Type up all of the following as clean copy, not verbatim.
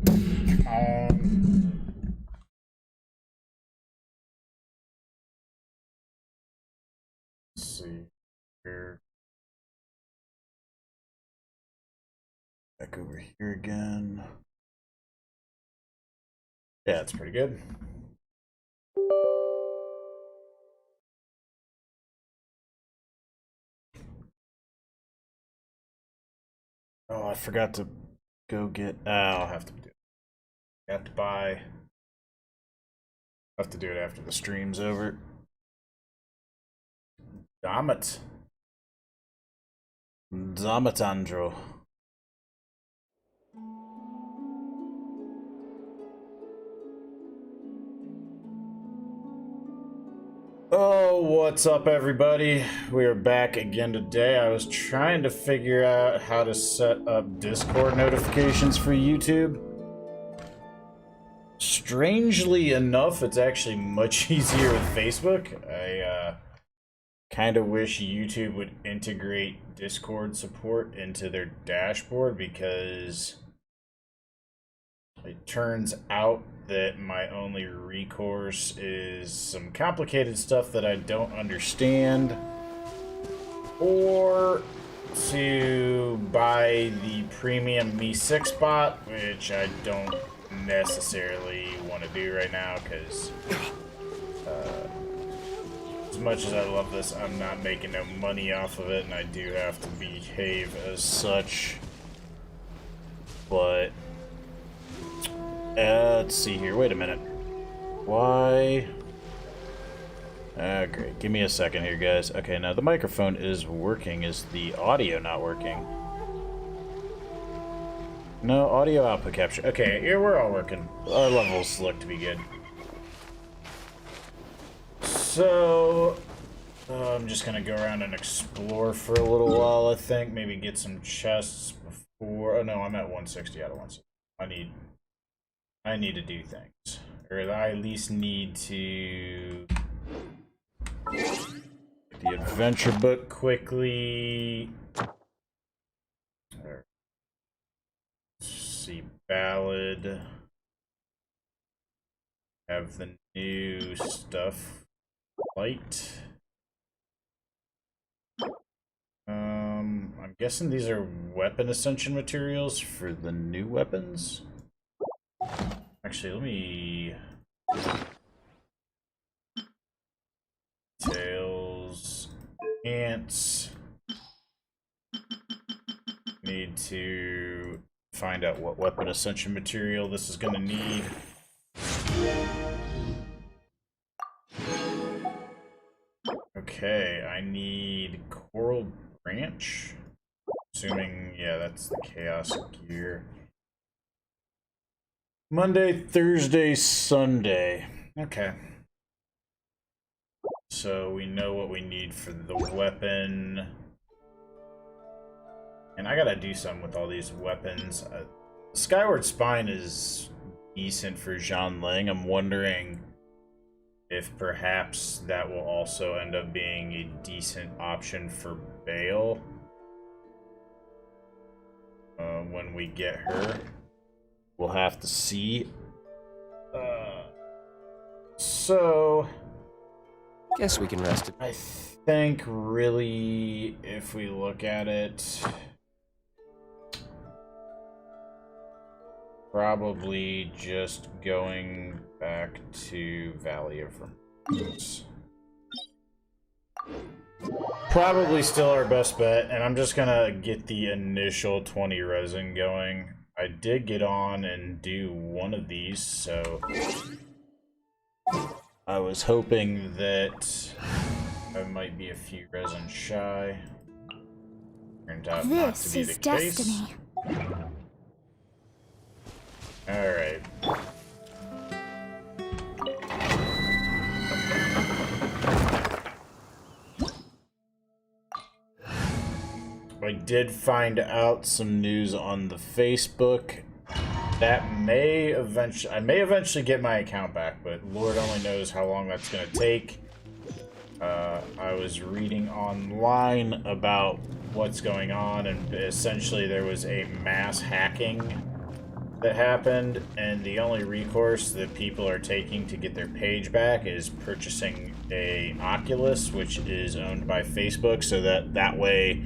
Come on. Let's see here. Back over here again. Yeah, it's pretty good. Oh, I forgot to go get. I'll have to do it. I have to buy. I'll have to do it after the stream's over. Damn it. Damn it, Andrew. Oh, what's up, everybody? We are back again today. I was trying to figure out how to set up Discord notifications for YouTube. Strangely enough, it's actually much easier with Facebook. I kind of wish YouTube would integrate Discord support into their dashboard, because it turns out that my only recourse is some complicated stuff that I don't understand, or to buy the premium Mi 6 bot, which I don't necessarily want to do right now, because as much as I love this, I'm not making no money off of it, and I do have to behave as such. But let's see here. Wait a minute. Why? Great. Give me a second here, guys. Okay, now the microphone is working. Is the audio not working? No, audio output capture. Okay, here we're all working. Our levels look to be good. So, I'm just gonna go around and explore for a little while, I think. Maybe get some chests before... Oh no, I'm at 160 out of 160. I need to do things. Or I at least need to... get the adventure book quickly. Let's see, ballad. Have the new stuff. Light. I'm guessing these are weapon ascension materials for the new weapons. Actually, let me... Tails. Ants. Need to find out what weapon ascension material this is gonna need. Okay, I need Coral Branch. Assuming, yeah, that's the Chaos Gear. Monday, Thursday, Sunday. Okay. So we know what we need for the weapon. And I gotta do something with all these weapons. Skyward Spine is decent for Ling. I'm wondering if perhaps that will also end up being a decent option for Bale when we get her. We'll have to see. So guess we can rest it. I think really, if we look at it, probably just going back to Valley of Remembrance. Probably still our best bet, and I'm just gonna get the initial 20 resin going. I did get on and do one of these, so I was hoping that I might be a few resin shy. Turned out not to be the case. Alright. I did find out some news on the Facebook that I may eventually get my account back, but Lord only knows how long that's going to take. I was reading online about what's going on, and essentially there was a mass hacking that happened, and the only recourse that people are taking to get their page back is purchasing a Oculus, which is owned by Facebook, so that way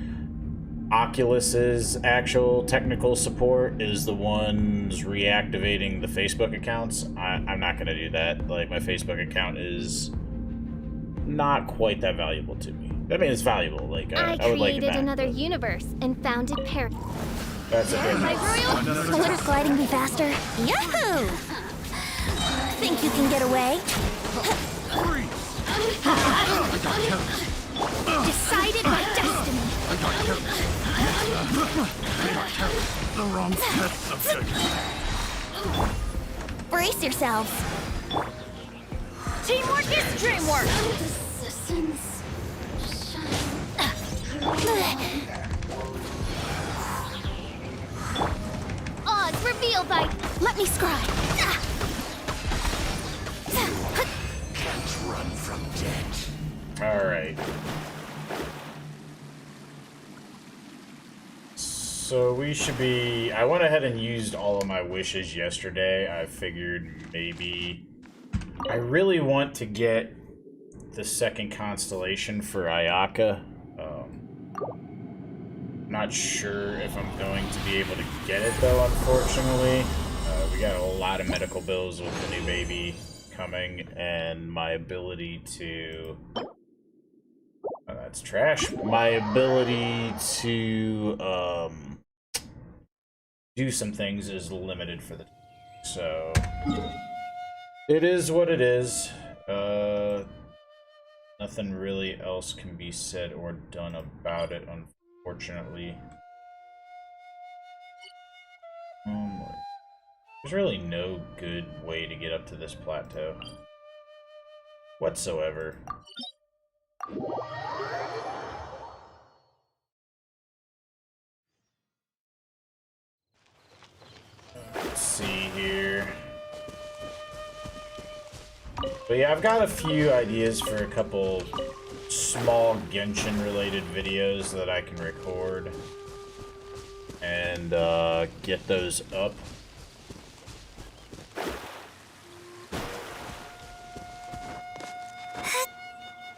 Oculus's actual technical support is the ones reactivating the Facebook accounts. I'm not gonna do that. Like, my Facebook account is not quite that valuable to me. I mean, it's valuable. Like, I would like it created back, another but universe and founded Paris. that's a bit My royal water's gliding me faster. Yahoo! Think you can get away? Decided by destiny. The wrong test subject. Brace yourselves. Teamwork is dreamwork. Odds revealed by. Let me scry. Can't run from death. all right. So we should be... I went ahead and used all of my wishes yesterday. I figured maybe... I really want to get the second constellation for Ayaka. Not sure if I'm going to be able to get it, though, unfortunately. We got a lot of medical bills with the new baby coming, and my ability to... Oh, that's trash. My ability to do some things is limited for the time. So it is what it is. Nothing really else can be said or done about it, unfortunately. There's really no good way to get up to this plateau whatsoever. Let's see here. But yeah, I've got a few ideas for a couple small Genshin related videos that I can record and get those up.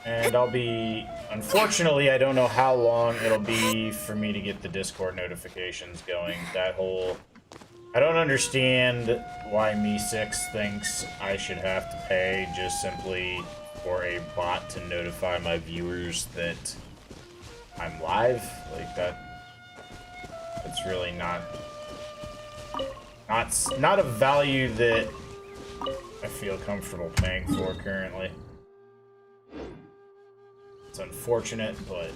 And I'll be... Unfortunately, I don't know how long it'll be for me to get the Discord notifications going. That whole... I don't understand why Me6 thinks I should have to pay just simply for a bot to notify my viewers that I'm live. Like, that's really not a value that I feel comfortable paying for currently. It's unfortunate, but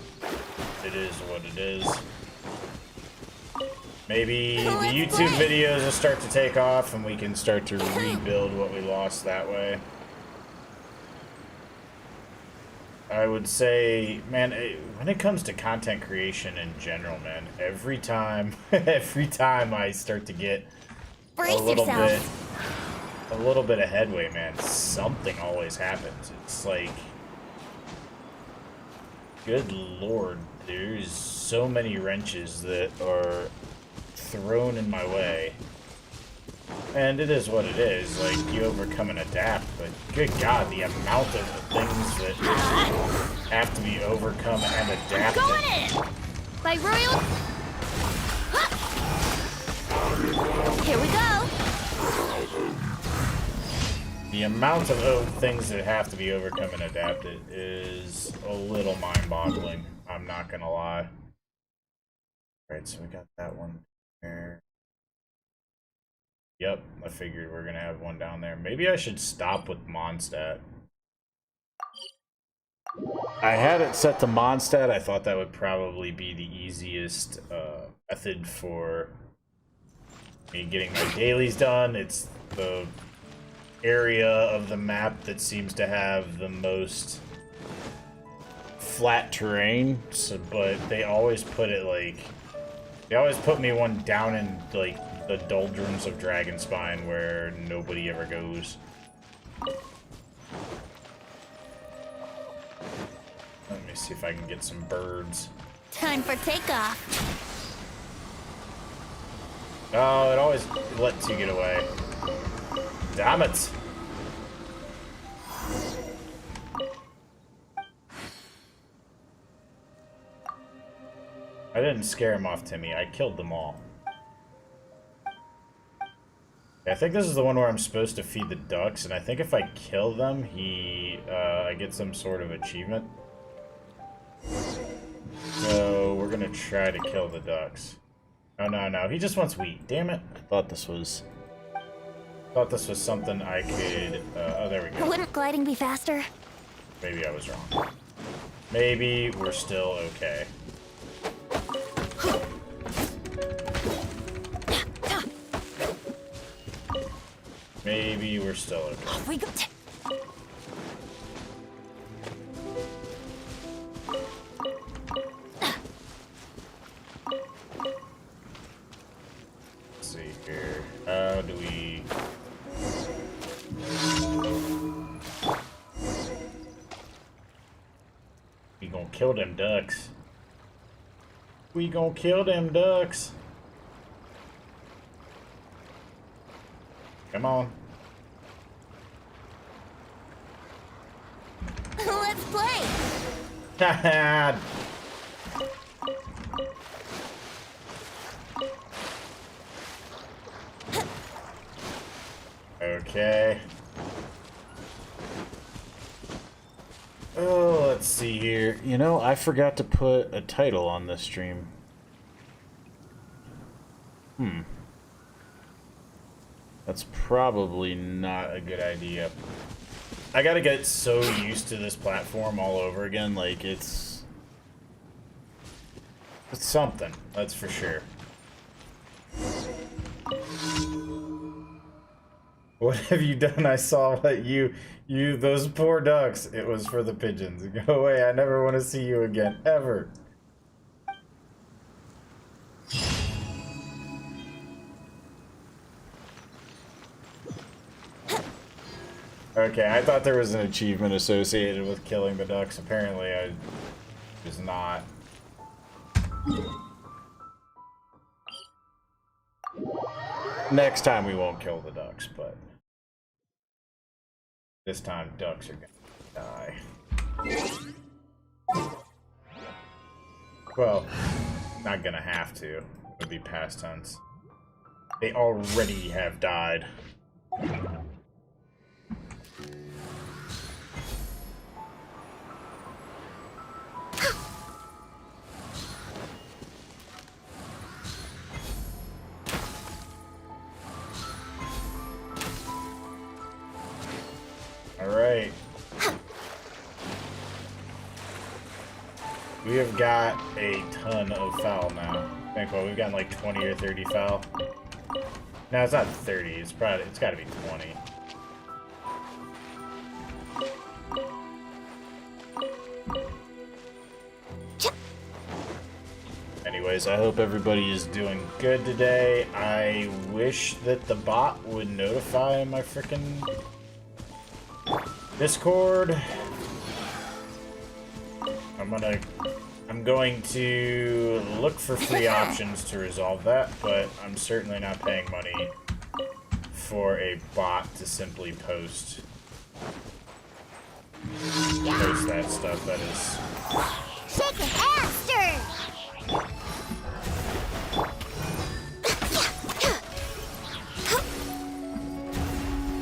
it is what it is. Maybe the YouTube videos will start to take off and we can start to rebuild what we lost that way. I would say, man, when it comes to content creation in general, man, every time I start to get a little bit of headway, man, something always happens. It's like, good lord, there's so many wrenches that are thrown in my way. And it is what it is. Like, you overcome and adapt, but good god, the amount of things that have to be overcome and adapted. Going in! By royal... Here we go! The amount of things that have to be overcome and adapted is a little mind-boggling. I'm not gonna lie. Alright, so we got that one there. Yep, I figured we're gonna have one down there. Maybe I should stop with Mondstadt. I had it set to Mondstadt. I thought that would probably be the easiest method for me getting my dailies done. It's the area of the map that seems to have the most flat terrain, so, but they always put it like... They always put me one down in, like, the doldrums of Dragonspine where nobody ever goes. Let me see if I can get some birds. Time for takeoff. Oh, it always lets you get away. Damn it! I didn't scare him off, Timmy. I killed them all. I think this is the one where I'm supposed to feed the ducks, and I think if I kill them, I get some sort of achievement. So we're gonna try to kill the ducks. Oh no, he just wants wheat. Damn it! I thought this was something I could. Oh, there we go. Wouldn't gliding be faster? Maybe I was wrong. Maybe we're still okay. Maybe we're still okay. Off we go. Let's see here. How do we... We gonna kill them ducks. We gonna kill them ducks. Come on. Let's play. Haha. Okay. Oh, let's see here. You know, I forgot to put a title on this stream. That's probably not a good idea. I gotta get so used to this platform all over again. Like, it's something, that's for sure. What have you done? I saw what those poor ducks. It was for the pigeons. Go away. I never want to see you again. Ever. Okay, I thought there was an achievement associated with killing the ducks. Apparently, I was not. Next time we won't kill the ducks, but this time ducks are gonna die. Well, not gonna have to. It would be past tense. They already have died. Alright. We have got a ton of foul now. I think, well, we've gotten like 20 or 30 foul. No, it's not 30. It's gotta be 20. Anyways, I hope everybody is doing good today. I wish that the bot would notify my frickin' Discord. I'm going to look for free options to resolve that, but I'm certainly not paying money for a bot to simply post that stuff. That is Shake an aster!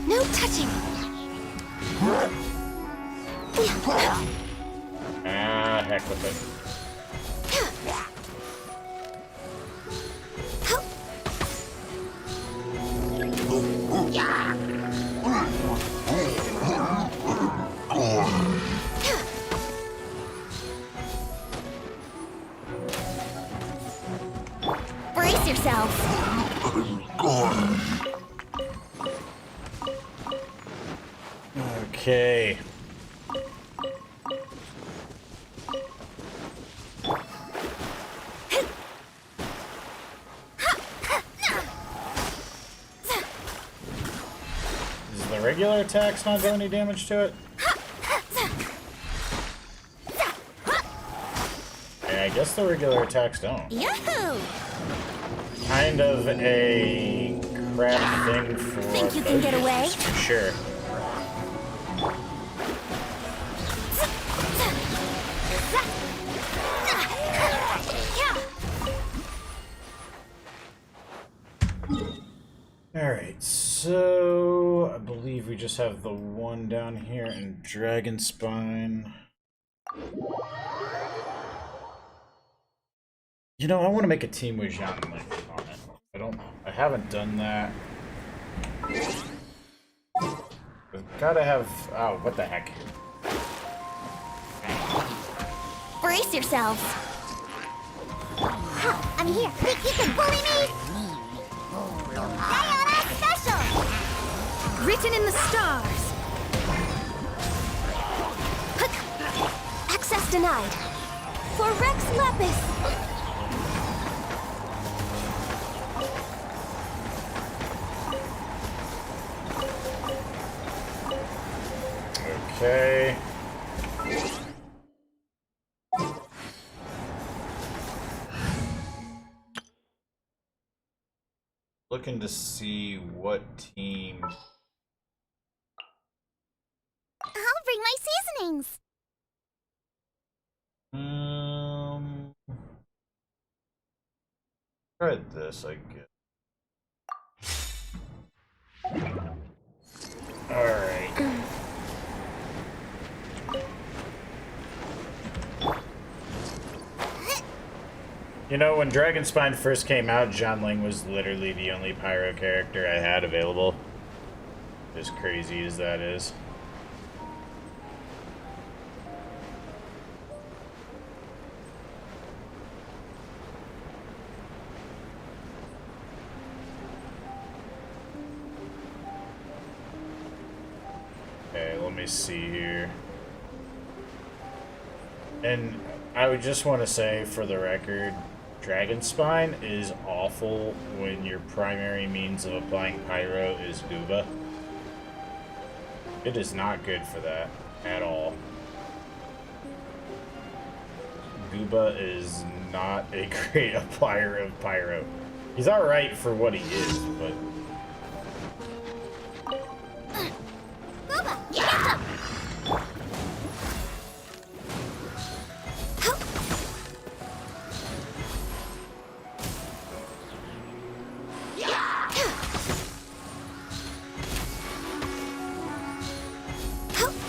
No touching. ah, heck with it. Brace yourself. Okay. Does the regular attacks not do any damage to it? Yeah, I I guess the regular attacks don't. Yahoo! Kind of a crap thing for. Think you can get away? For sure. Alright, so I believe we just have the one down here in Dragon Spine. You know, I want to make a team with Jean Link on it. I haven't done that. We've gotta have, oh, what the heck. Brace yourselves. Ha, I'm here. Think you can bully me? Diana Special! Written in the stars. Access denied. For Rex Lapis. Okay. Looking to see what team. I'll bring my seasonings. Tried this, I guess. Alright. You know, when Dragonspine first came out, Jianling was literally the only pyro character I had available. As crazy as that is. Okay, let me see here. And I would just want to say, for the record, Dragonspine is awful when your primary means of applying pyro is Gooba. It is not good for that at all. Gooba is not a great applier of pyro. He's alright for what he is, but... Gooba, you get them!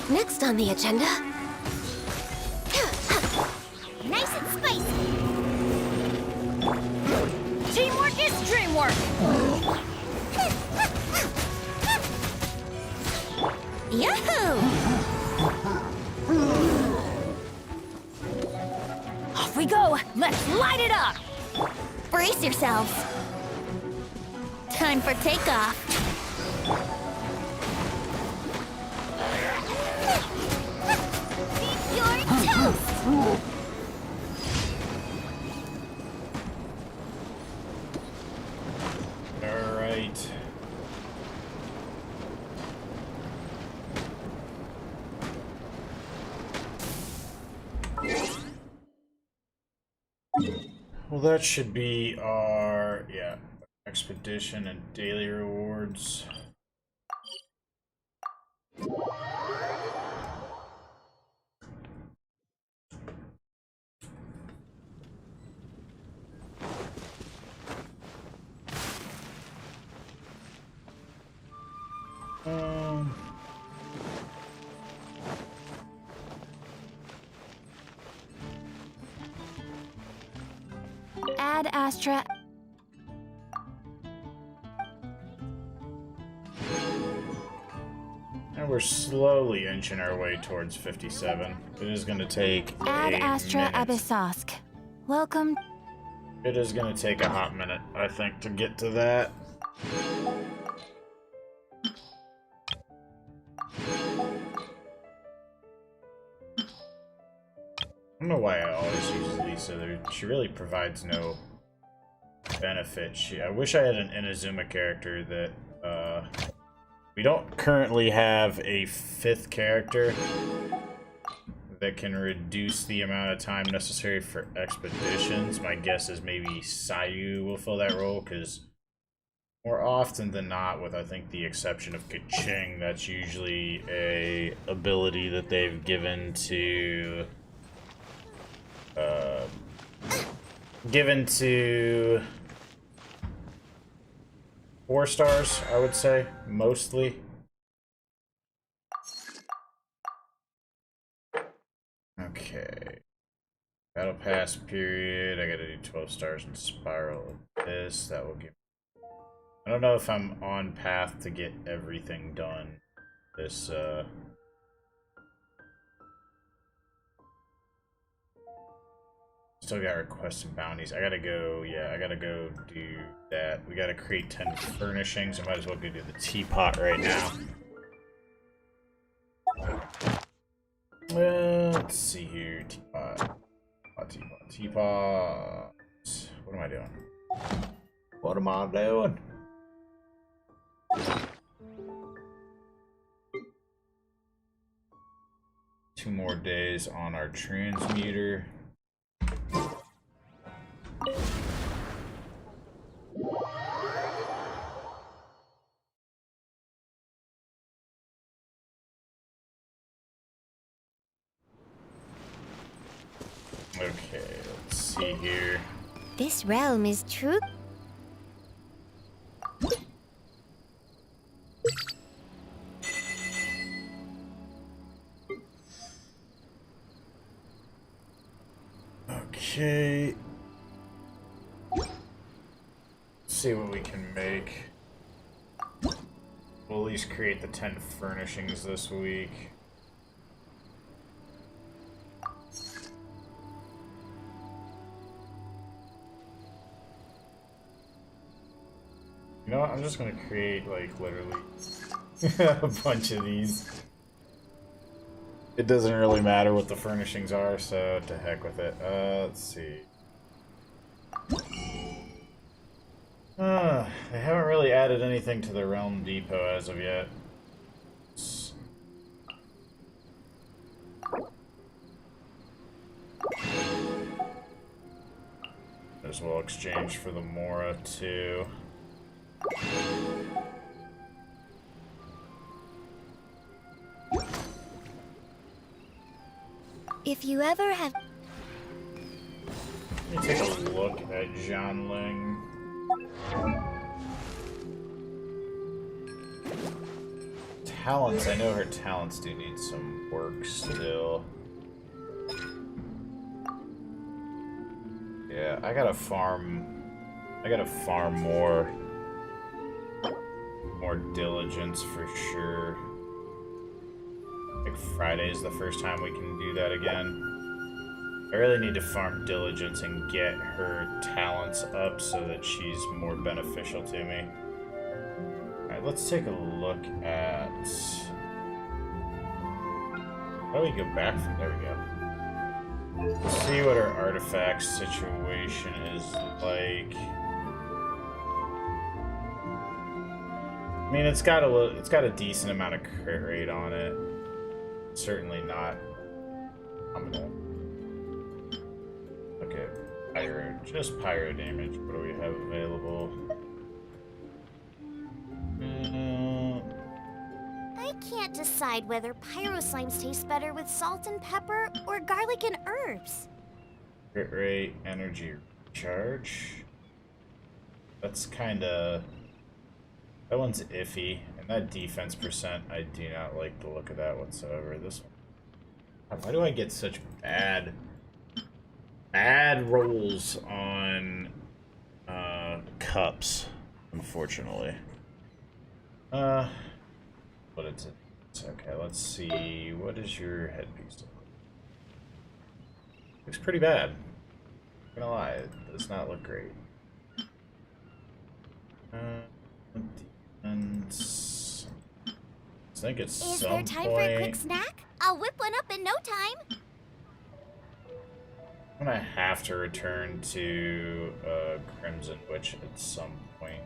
Next on the agenda. Nice and spicy. Teamwork is dreamwork. Yahoo! Off we go. Let's light it up. Brace yourselves. Time for takeoff. Alright. Well, that should be our, yeah, expedition and daily rewards. Add Astra. And we're slowly inching our way towards 57. It is going to take Add a Astra minute. Abyssosk. Welcome. It is going to take a hot minute, I think, to get to that. I don't know why I always use Lisa. She really provides no benefit. I wish I had an Inazuma character that, we don't currently have a 5th character that can reduce the amount of time necessary for expeditions. My guess is maybe Sayu will fill that role, because more often than not, with I think the exception of Kaching, that's usually a ability that they've given to given to 4 stars, I would say, mostly. Okay. Battle pass period. I gotta do 12 stars in spiral of this. That will give. I don't know if I'm on path to get everything done. This, still got requests and bounties. I gotta go, yeah, I gotta go do that. We gotta create 10 furnishings. I might as well go do the teapot right now. Let's see here. Teapot. Teapot. What am I doing? What am I doing? Two more days on our transmuter. Okay, let's see here. This realm is true. Okay. Let's see what we can make. We'll at least create the 10 furnishings this week. You know what? I'm just gonna create, like, literally a bunch of these. It doesn't really matter what the furnishings are, so to heck with it. Let's see. They haven't really added anything to the Realm Depot as of yet. As well exchange for the Mora too. If you ever have... Let me take a look at Jianling. Talents, I know her talents do need some work still. Yeah, I gotta farm more diligence for sure. I think Friday is the first time we can do that again. I really need to farm diligence and get her talents up so that she's more beneficial to me. Alright, let's take a look at... How do we go back from... There we go. Let's see what our artifact situation is like. I mean, it's got a decent amount of crit rate on it. Certainly not phenomenal. Okay, pyro, just pyro damage. What do we have available? I can't decide whether pyro slimes taste better with salt and pepper or garlic and herbs. Crit rate, energy recharge. That's kinda... That one's iffy. And that defense percent, I do not like the look of that whatsoever. This one... Why do I get such bad rolls on cups, unfortunately? But it's okay. Let's see. What is your headpiece? Looks pretty bad. I'm gonna lie, it does not look great. Defense. I think it's Is some there time for a quick snack? I'll whip one up in no time. I'm gonna have to return to Crimson Witch at some point.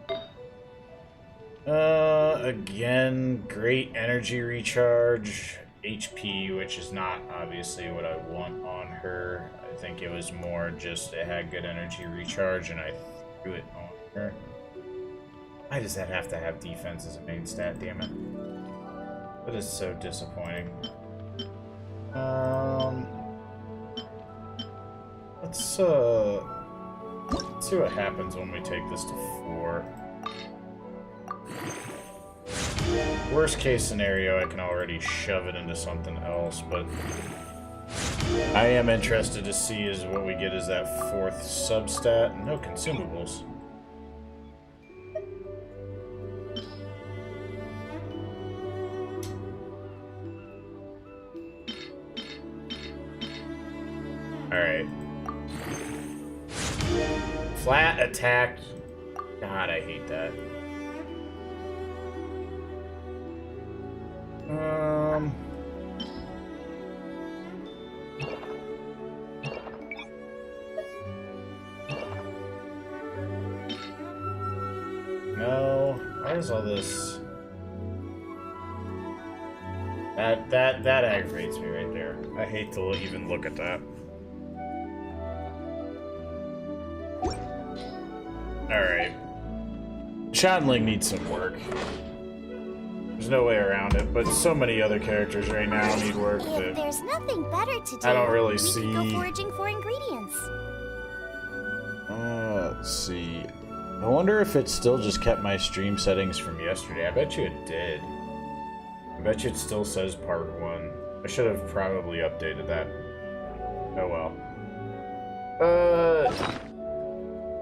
Again, great energy recharge HP, which is not obviously what I want on her. I think it was more just it had good energy recharge and I threw it on her. Why does that have to have defense as a main stat, damn it? That is so disappointing. Let's see what happens when we take this to 4. Worst case scenario, I can already shove it into something else, but I am interested to see is what we get is that 4th substat. No consumables. Alright. Flat attack. God, I hate that. No. Why is all this? That aggravates me right there. I hate to even look at that. Alright. Shanling needs some work. There's no way around it, but so many other characters right now need work If that there's nothing better to do, I don't really we see. could go foraging for ingredients. Let's see. I wonder if it still just kept my stream settings from yesterday. I bet you it did. I bet you it still says part 1. I should have probably updated that. Oh well.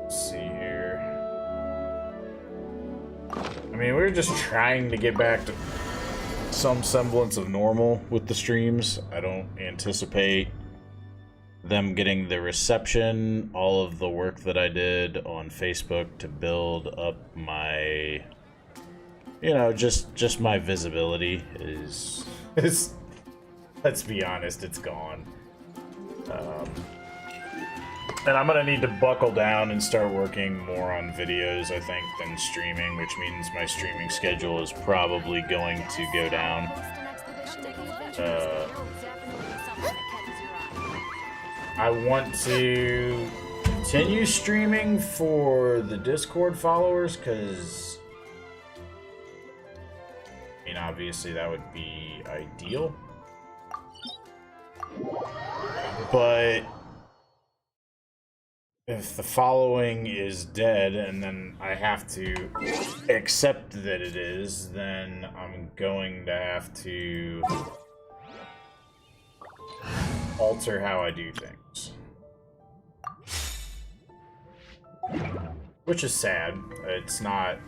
Let's see here. I mean, we're just trying to get back to some semblance of normal with the streams. I don't anticipate them getting the reception, all of the work that I did on Facebook to build up my, you know, just my visibility is let's be honest, it's gone. And I'm gonna need to buckle down and start working more on videos, I think, than streaming, which means my streaming schedule is probably going to go down. I want to continue streaming for the Discord followers, because, I mean, obviously that would be ideal. But if the following is dead and then I have to accept that it is, then I'm going to have to alter how I do things. Which is sad. It's not.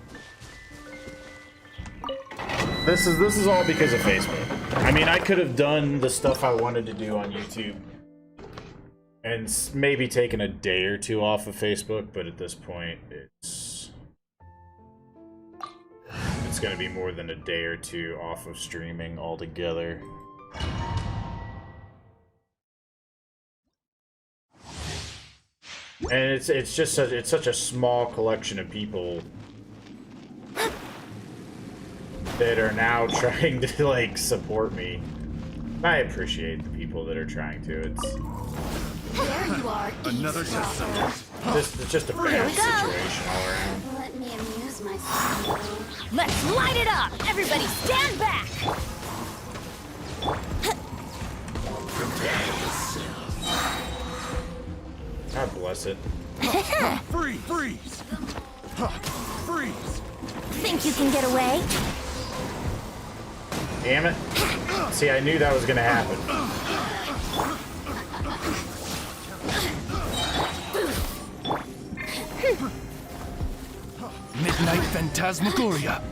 This is all because of Facebook. I mean, I could have done the stuff I wanted to do on YouTube and maybe taken a day or two off of Facebook, but at this point, it's going to be more than a day or two off of streaming altogether. And it's just such a small collection of people that are now trying to like support me. I appreciate the people that are trying to. There you are. Another test subject. It's just a bad situation all around. Let me amuse myself. Let's light it up! Everybody stand back! God bless it. Freeze! Freeze! Freeze! Think you can get away? Damn it. See, I knew that was gonna happen. Midnight Phantasmagoria.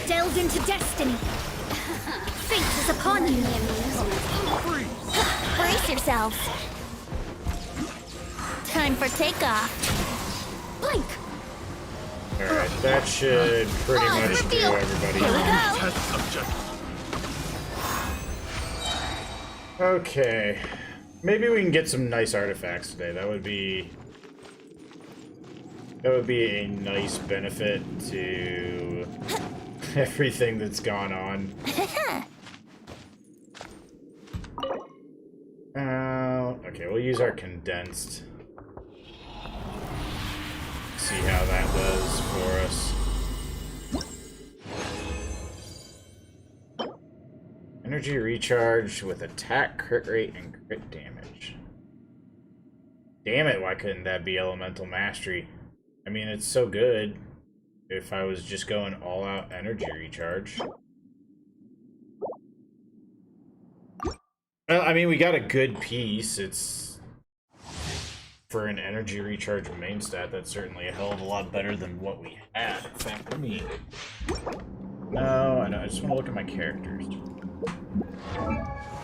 Delve into destiny. Fate is upon you. Brace yourselves. Time for takeoff. Blink. Alright, that should pretty much do Here we everybody. go. Test subject. Okay. Maybe we can get some nice artifacts today. That would be a nice benefit to everything that's gone on. Okay, we'll use our condensed. See how that does for us. Energy recharge with attack, crit rate, and crit damage. Damn it, why couldn't that be elemental mastery? I mean, it's so good if I was just going all out energy recharge. Well, I mean, we got a good piece. It's for an energy recharge main stat, that's certainly a hell of a lot better than what we had. In fact, let me... No, I know. I just want to look at my characters.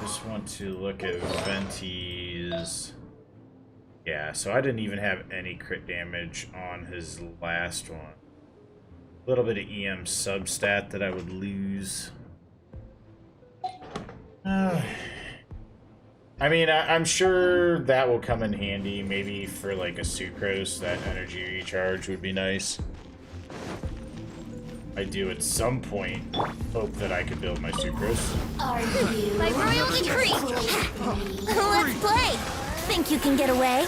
Just want to look at Venti's... Yeah, so I didn't even have any crit damage on his last one. A little bit of EM substat that I would lose. I mean, I'm sure that will come in handy. Maybe for like a sucrose, that energy recharge would be nice. I do at some point hope that I could build my sucrose. My royal decree! Let's play! Think you can get away?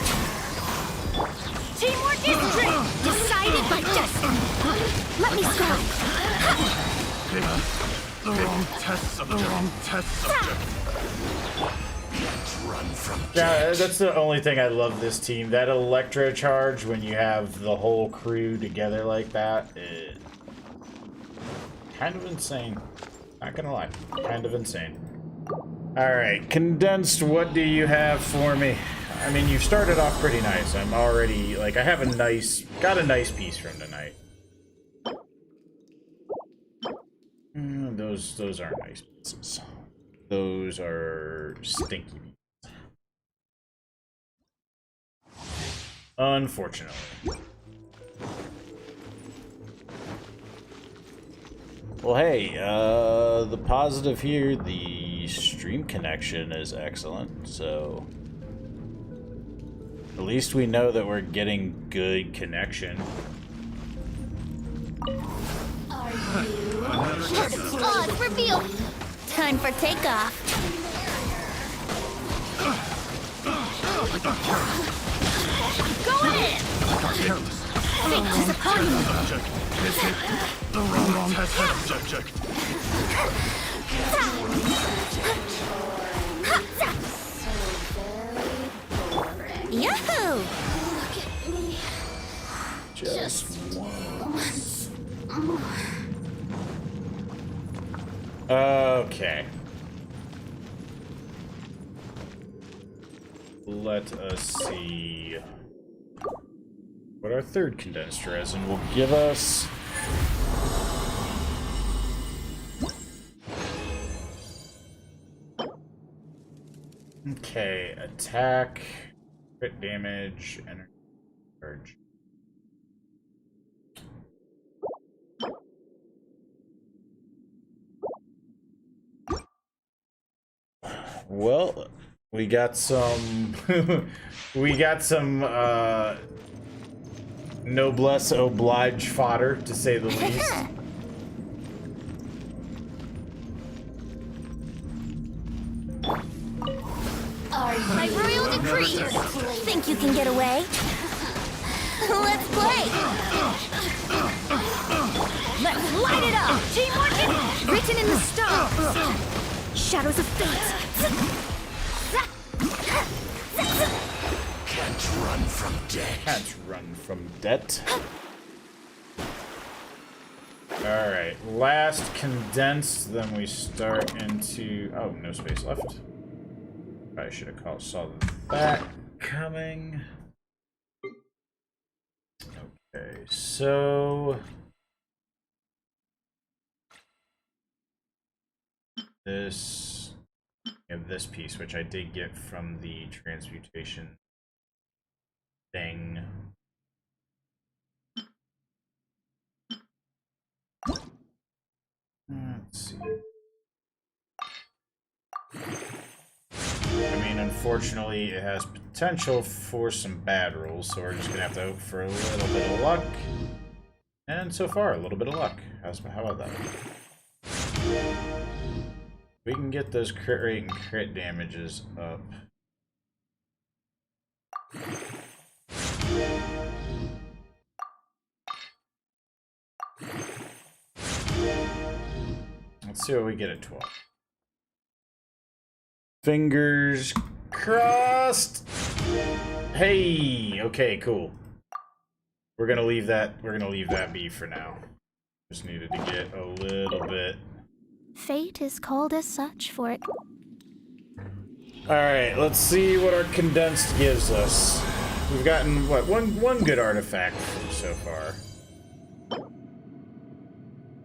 Teamwork is great! Decided by destiny! Let me start! The wrong test subject. The wrong test subject. Run from Yeah, that's the only thing I love this team. That electro charge when you have the whole crew together like that. Kind of insane. Not gonna lie. Kind of insane. Alright, condensed, what do you have for me? I mean, you've started off pretty nice. I'm already, like, I have a nice, got a nice piece from tonight. Those aren't nice pieces. Those are stinky pieces. Unfortunately. Well, hey, the positive here, the stream connection is excellent, so at least we know that we're getting good connection. Pause, reveal! Time for takeoff. Go in! Fate is upon you! the wrong test subject. Yahoo! Just once. Okay. Let us see what our third condensed resin will give us. Okay, attack, crit damage, energy charge. Well, we got some noblesse oblige fodder, to say the least. My royal decree! Think you can get away? Let's play! Let's light it up! Teamwork written in the stars! Shadows of fate! Can't run from death. Can't run from debt. Alright, last condensed, then we start into... Oh, no space left. I should have saw that coming. Okay, so... This... We have this piece, which I did get from the transmutation thing. Let's see. I mean, unfortunately, it has potential for some bad rolls, so we're just gonna have to hope for a little bit of luck. And so far, a little bit of luck. How about that? We can get those crit rate and crit damages up. Let's see what we get at 12. Fingers crossed. Hey, okay, cool. We're gonna leave that be for now. Just needed to get a little bit. Fate is called as such for it. Alright, let's see what our condensed gives us. We've gotten, what, one good artifact so far.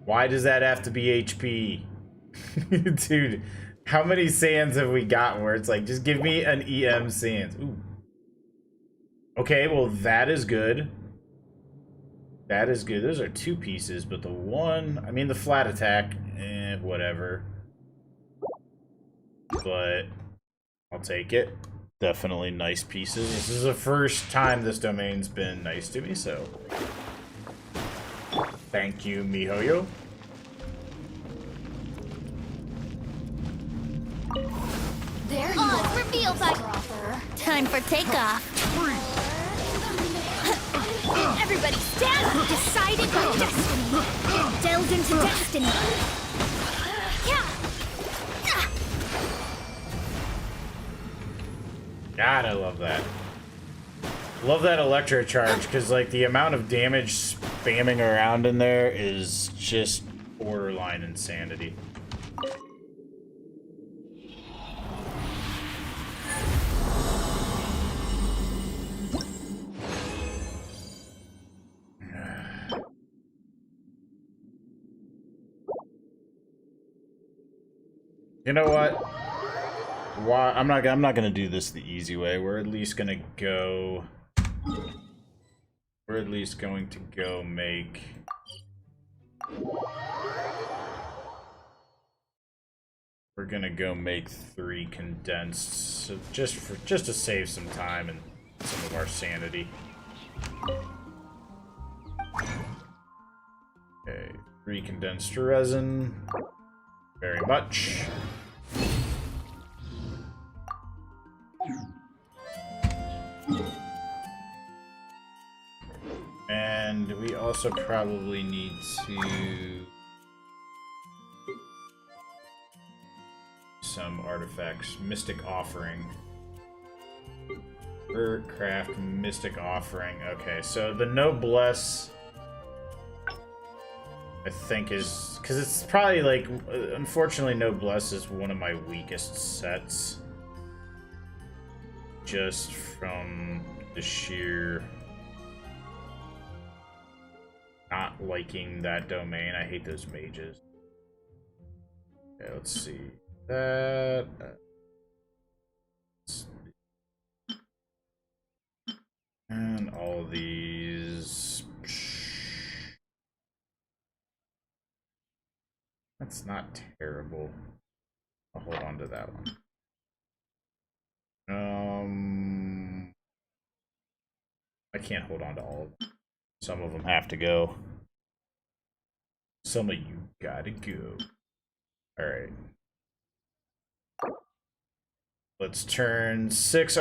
Why does that have to be HP? Dude, how many sands have we got where it's like, just give me an EM sands? Ooh. Okay, well, that is good. That is good. Those are 2 pieces, but the one... I mean, the flat attack, whatever. But I'll take it. Definitely nice pieces. This is the first time this domain's been nice to me, so... Thank you, MiHoYo. There you are. Reveal by time for takeoff. Everybody stand! Decided by destiny. Delved into destiny. God, I love that. Love that electro charge, because like the amount of damage spamming around in there is just borderline insanity. You know what? Why I'm not gonna do this the easy way. We're at least gonna go. We're at least going to go make. We're gonna go make 3 condensed, so just to save some time and some of our sanity. Okay, 3 condensed resin. Very much. And we also probably need to some artifacts. Mystic Offering. Craft Mystic Offering. Okay, so the Noblesse I think is because it's probably like unfortunately Noblesse is one of my weakest sets. Just from the sheer not liking that domain. I hate those mages. Okay, let's see. That. And all of these. That's not terrible. I'll hold on to that one. I can't hold on to all of them. Some of them have to go. Some of you gotta go. Alright. Let's turn 6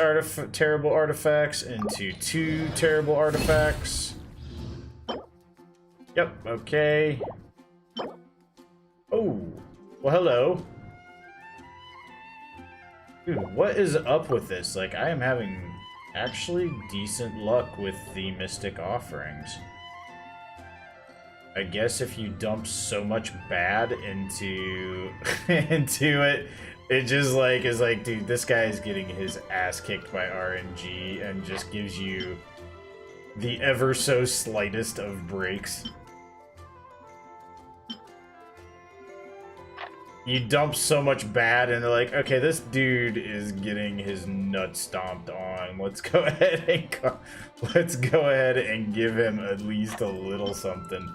terrible artifacts into 2 terrible artifacts. Yep, okay. Oh, well, hello. Dude, what is up with this? Like, I am having actually decent luck with the Mystic Offerings. I guess if you dump so much bad into into it, it just like is like, dude, this guy is getting his ass kicked by RNG and just gives you the ever so slightest of breaks. You dump so much bad and they're like, okay, this dude is getting his nuts stomped on. Let's go ahead and give him at least a little something.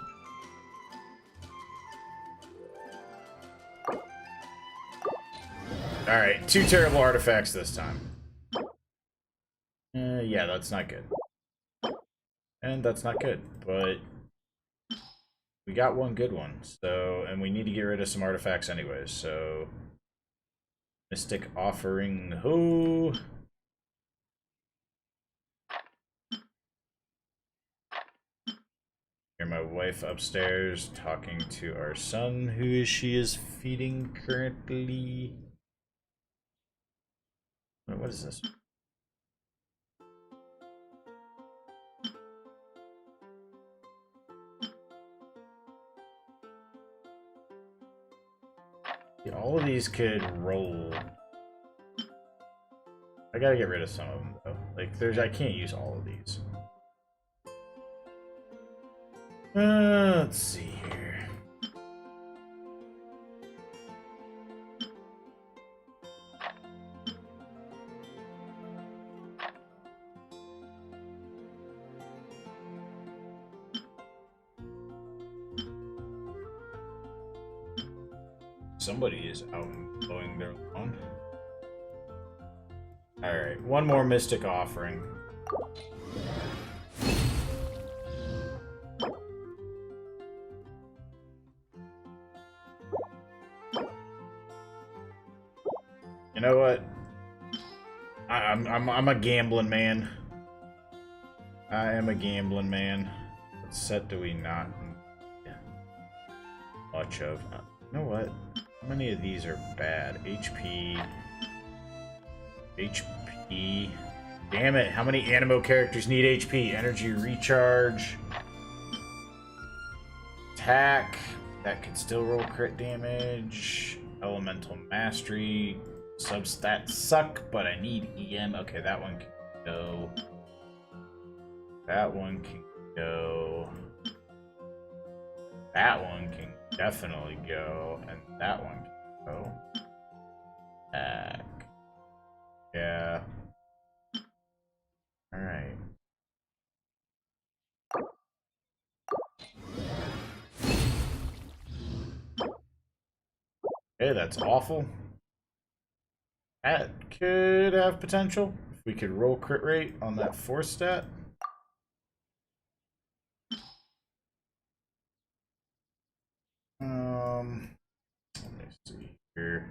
Alright, 2 terrible artifacts this time. Yeah, that's not good. And that's not good, but we got 1 good one, so, and we need to get rid of some artifacts anyways, so... Mystic Offering, who? Hear my wife upstairs talking to our son, who she is feeding currently. What is this? Yeah, all of these could roll. I gotta get rid of some of them though. Like, I can't use all of these. Let's see here. Somebody is out mowing their lawn. Alright, one more Mystic Offering. You know what? I'm a gambling man. I am a gambling man. What set do we not much of? You know what? How many of these are bad? HP. HP. Damn it, how many Animo characters need HP? Energy recharge. Attack. That could still roll crit damage. Elemental mastery. Substats suck, but I need EM. Okay, that one can go. That one can go. That one can definitely go. And that one can go. Back. Yeah. Alright. Okay, that's awful. That could have potential. If we could roll crit rate on that 4 stat. Let me see here.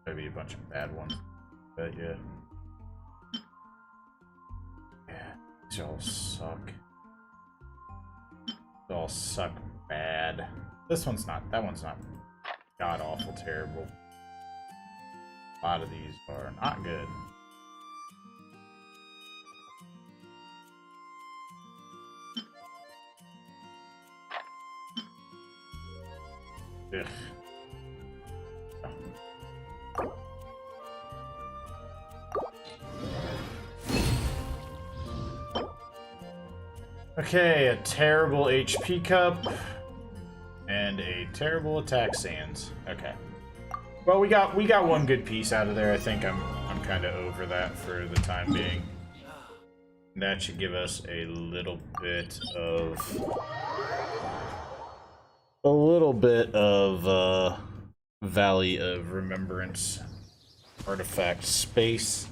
Maybe a bunch of bad ones, but yeah. Yeah, these all suck. They all suck bad. This one's not, that one's not god awful terrible. A lot of these are not good. Ugh. Okay, a terrible HP cup and a terrible attack sands. Okay. Well, we got one good piece out of there. I think I'm kind of over that for the time being. That should give us a little bit of Valley of Remembrance artifact space.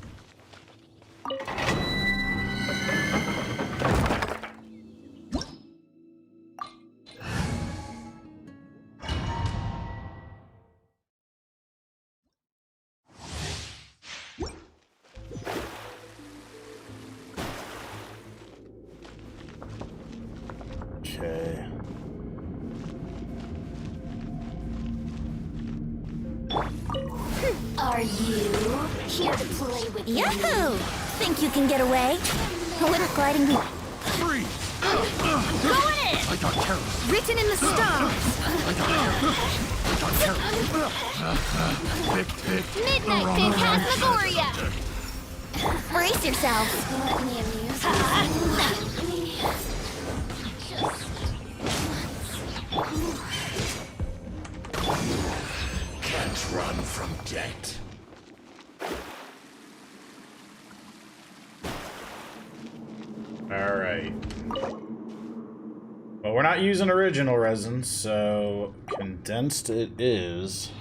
Okay. Are you here to play with me? Yahoo! Think you can get away? Wouldn't gliding be Freeze! going in? I got terrorists. Written in the stars. I got terrorists. Pick. Midnight Phantasmagoria. Brace yourselves. Let me amuse you. Can't run from debt. Alright. Well, we're not using original resin, so condensed it is.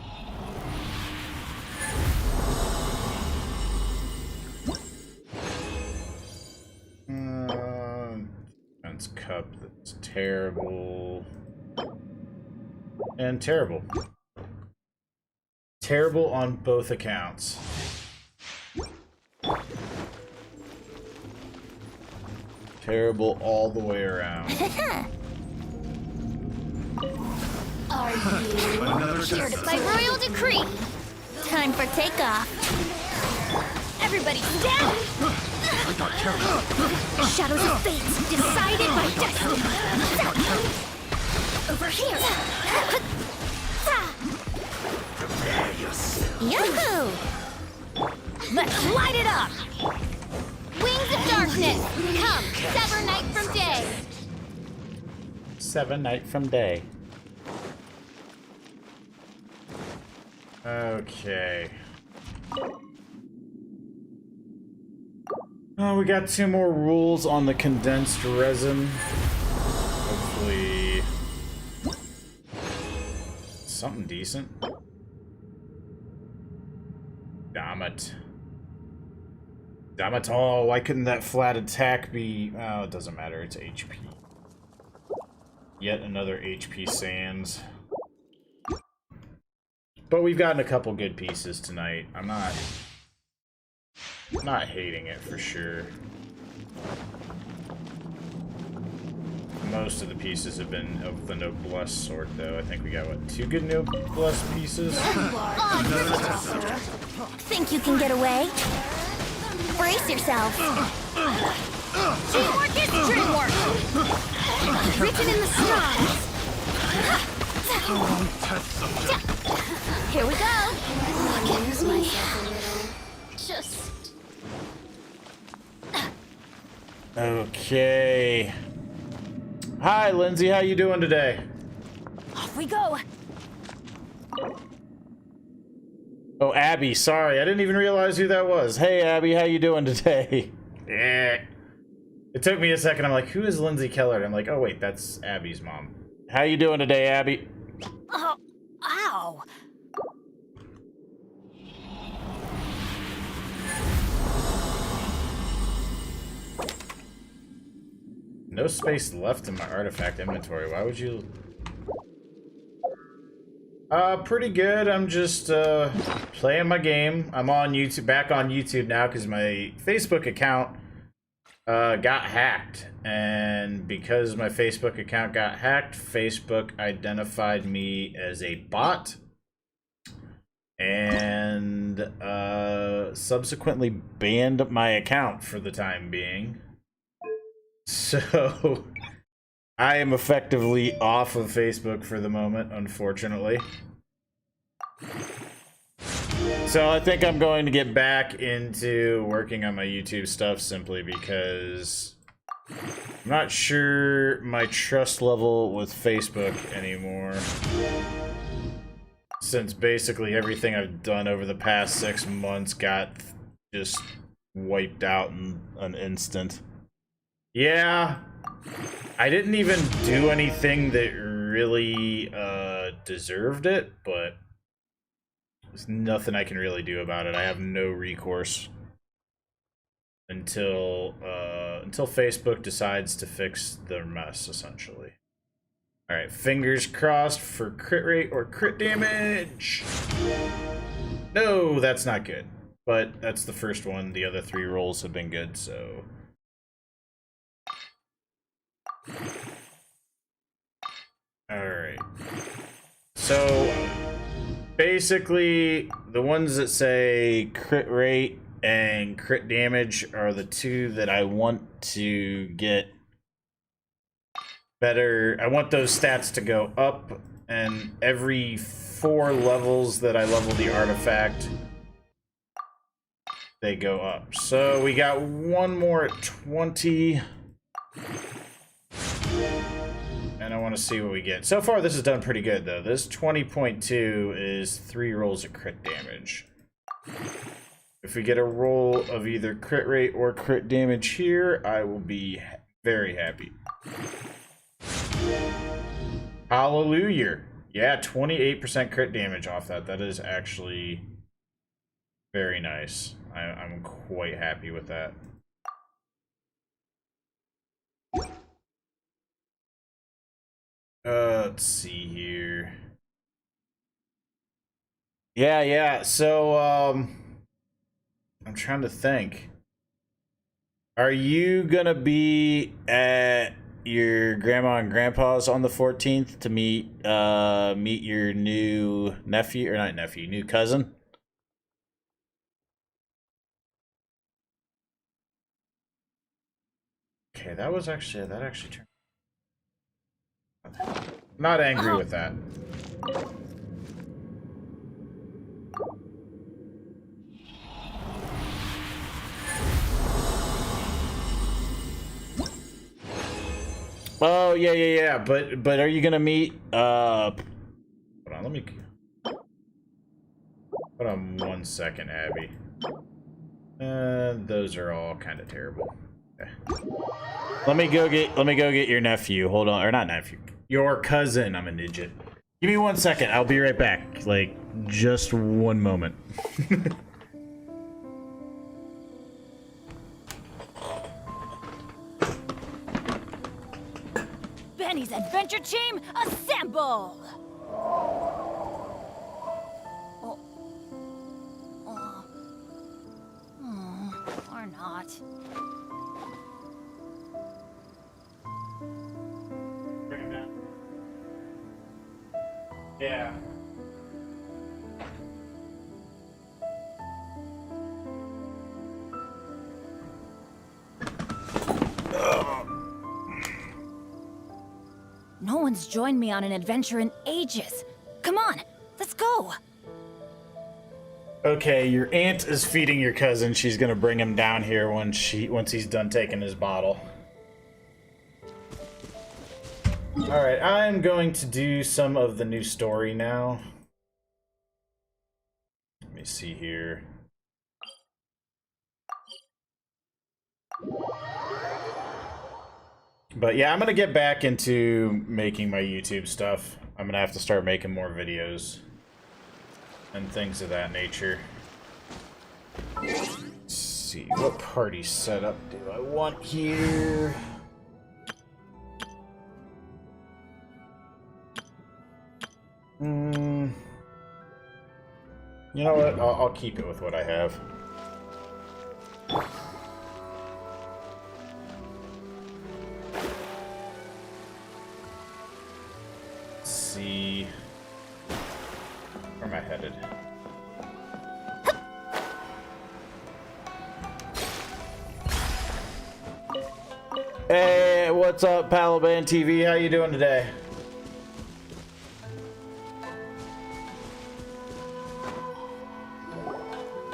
Defense cup, that's terrible. And terrible. terrible on both accounts. Terrible all the way around. Are you Another here to test. by royal decree? Time for takeoff. Everybody down! I got carried. Shadows of fate decided by destiny. Over here. Prepare yourself. Yahoo! Let's light it up! Wings of darkness, come, sever night from day. 7 night from day. Okay. We got 2 more rules on the condensed resin. Hopefully, something decent. Damn it. Damn it all. Why couldn't that flat attack be... Oh, it doesn't matter. It's HP. Yet another HP Sands. But we've gotten a couple good pieces tonight. I'm not hating it for sure. Most of the pieces have been of the noblesse sort, though. I think we got, what, 2 good noblesse pieces? Think you can get away? Brace yourself. Teamwork is dreamwork. Written in the stars. Here we go. Lose myself a little. Just. Okay. Hi, Lindsay. How you doing today? Off we go. Oh, Abby. Sorry, I didn't even realize who that was. Hey, Abby. How you doing today? Yeah. It took me a second. I'm like, who is Lindsay Keller? I'm like, oh wait, that's Abby's mom. How you doing today, Abby? Oh, ow. No space left in my artifact inventory. Why would you... pretty good. I'm just, playing my game. I'm on YouTube, back on YouTube now because my Facebook account, got hacked. And because my Facebook account got hacked, Facebook identified me as a bot. And, subsequently banned my account for the time being. So, I am effectively off of Facebook for the moment, unfortunately. So I think I'm going to get back into working on my YouTube stuff simply because I'm not sure my trust level with Facebook anymore. Since basically everything I've done over the past 6 months got just wiped out in an instant. Yeah, I didn't even do anything that really deserved it, but there's nothing I can really do about it. I have no recourse until Facebook decides to fix their mess, essentially. All right, fingers crossed for crit rate or crit damage. No, that's not good, but that's the first one. The other 3 rolls have been good, so. Alright. So, basically, the ones that say crit rate and crit damage are the 2 that I want to get better. I want those stats to go up, and every 4 levels that I level the artifact, they go up. So, we got 1 more at 20. And I want to see what we get. So far, this has done pretty good, though. This 20.2 is 3 rolls of crit damage. If we get a roll of either crit rate or crit damage here, I will be very happy. Hallelujah. Yeah, 28% crit damage off that. That is actually very nice. I'm quite happy with that. Let's see here. Yeah, yeah. So, I'm trying to think. Are you gonna be at your grandma and grandpa's on the 14th to meet your new nephew, or not nephew, new cousin? Okay, that actually turned. Not angry with that. Oh yeah, yeah, yeah. But are you gonna meet? Hold on, let me. Hold on 1 second, Abby. Those are all kind of terrible. Okay. Let me go get your nephew. Hold on, or not nephew. Your cousin. I'm an idiot. Give me 1 second. I'll be right back. Like just one moment. Benny's adventure team, assemble! Or not. Bring him down. Yeah. No one's joined me on an adventure in ages. Come on, let's go! Okay, your aunt is feeding your cousin. She's gonna bring him down here once he's done taking his bottle. Alright, I'm going to do some of the new story now. Let me see here. But yeah, I'm gonna get back into making my YouTube stuff. I'm gonna have to start making more videos and things of that nature. Let's see, what party setup do I want here? You know what? I'll keep it with what I have. Let's see. Where am I headed? Hey, what's up, Palaban TV? How you doing today?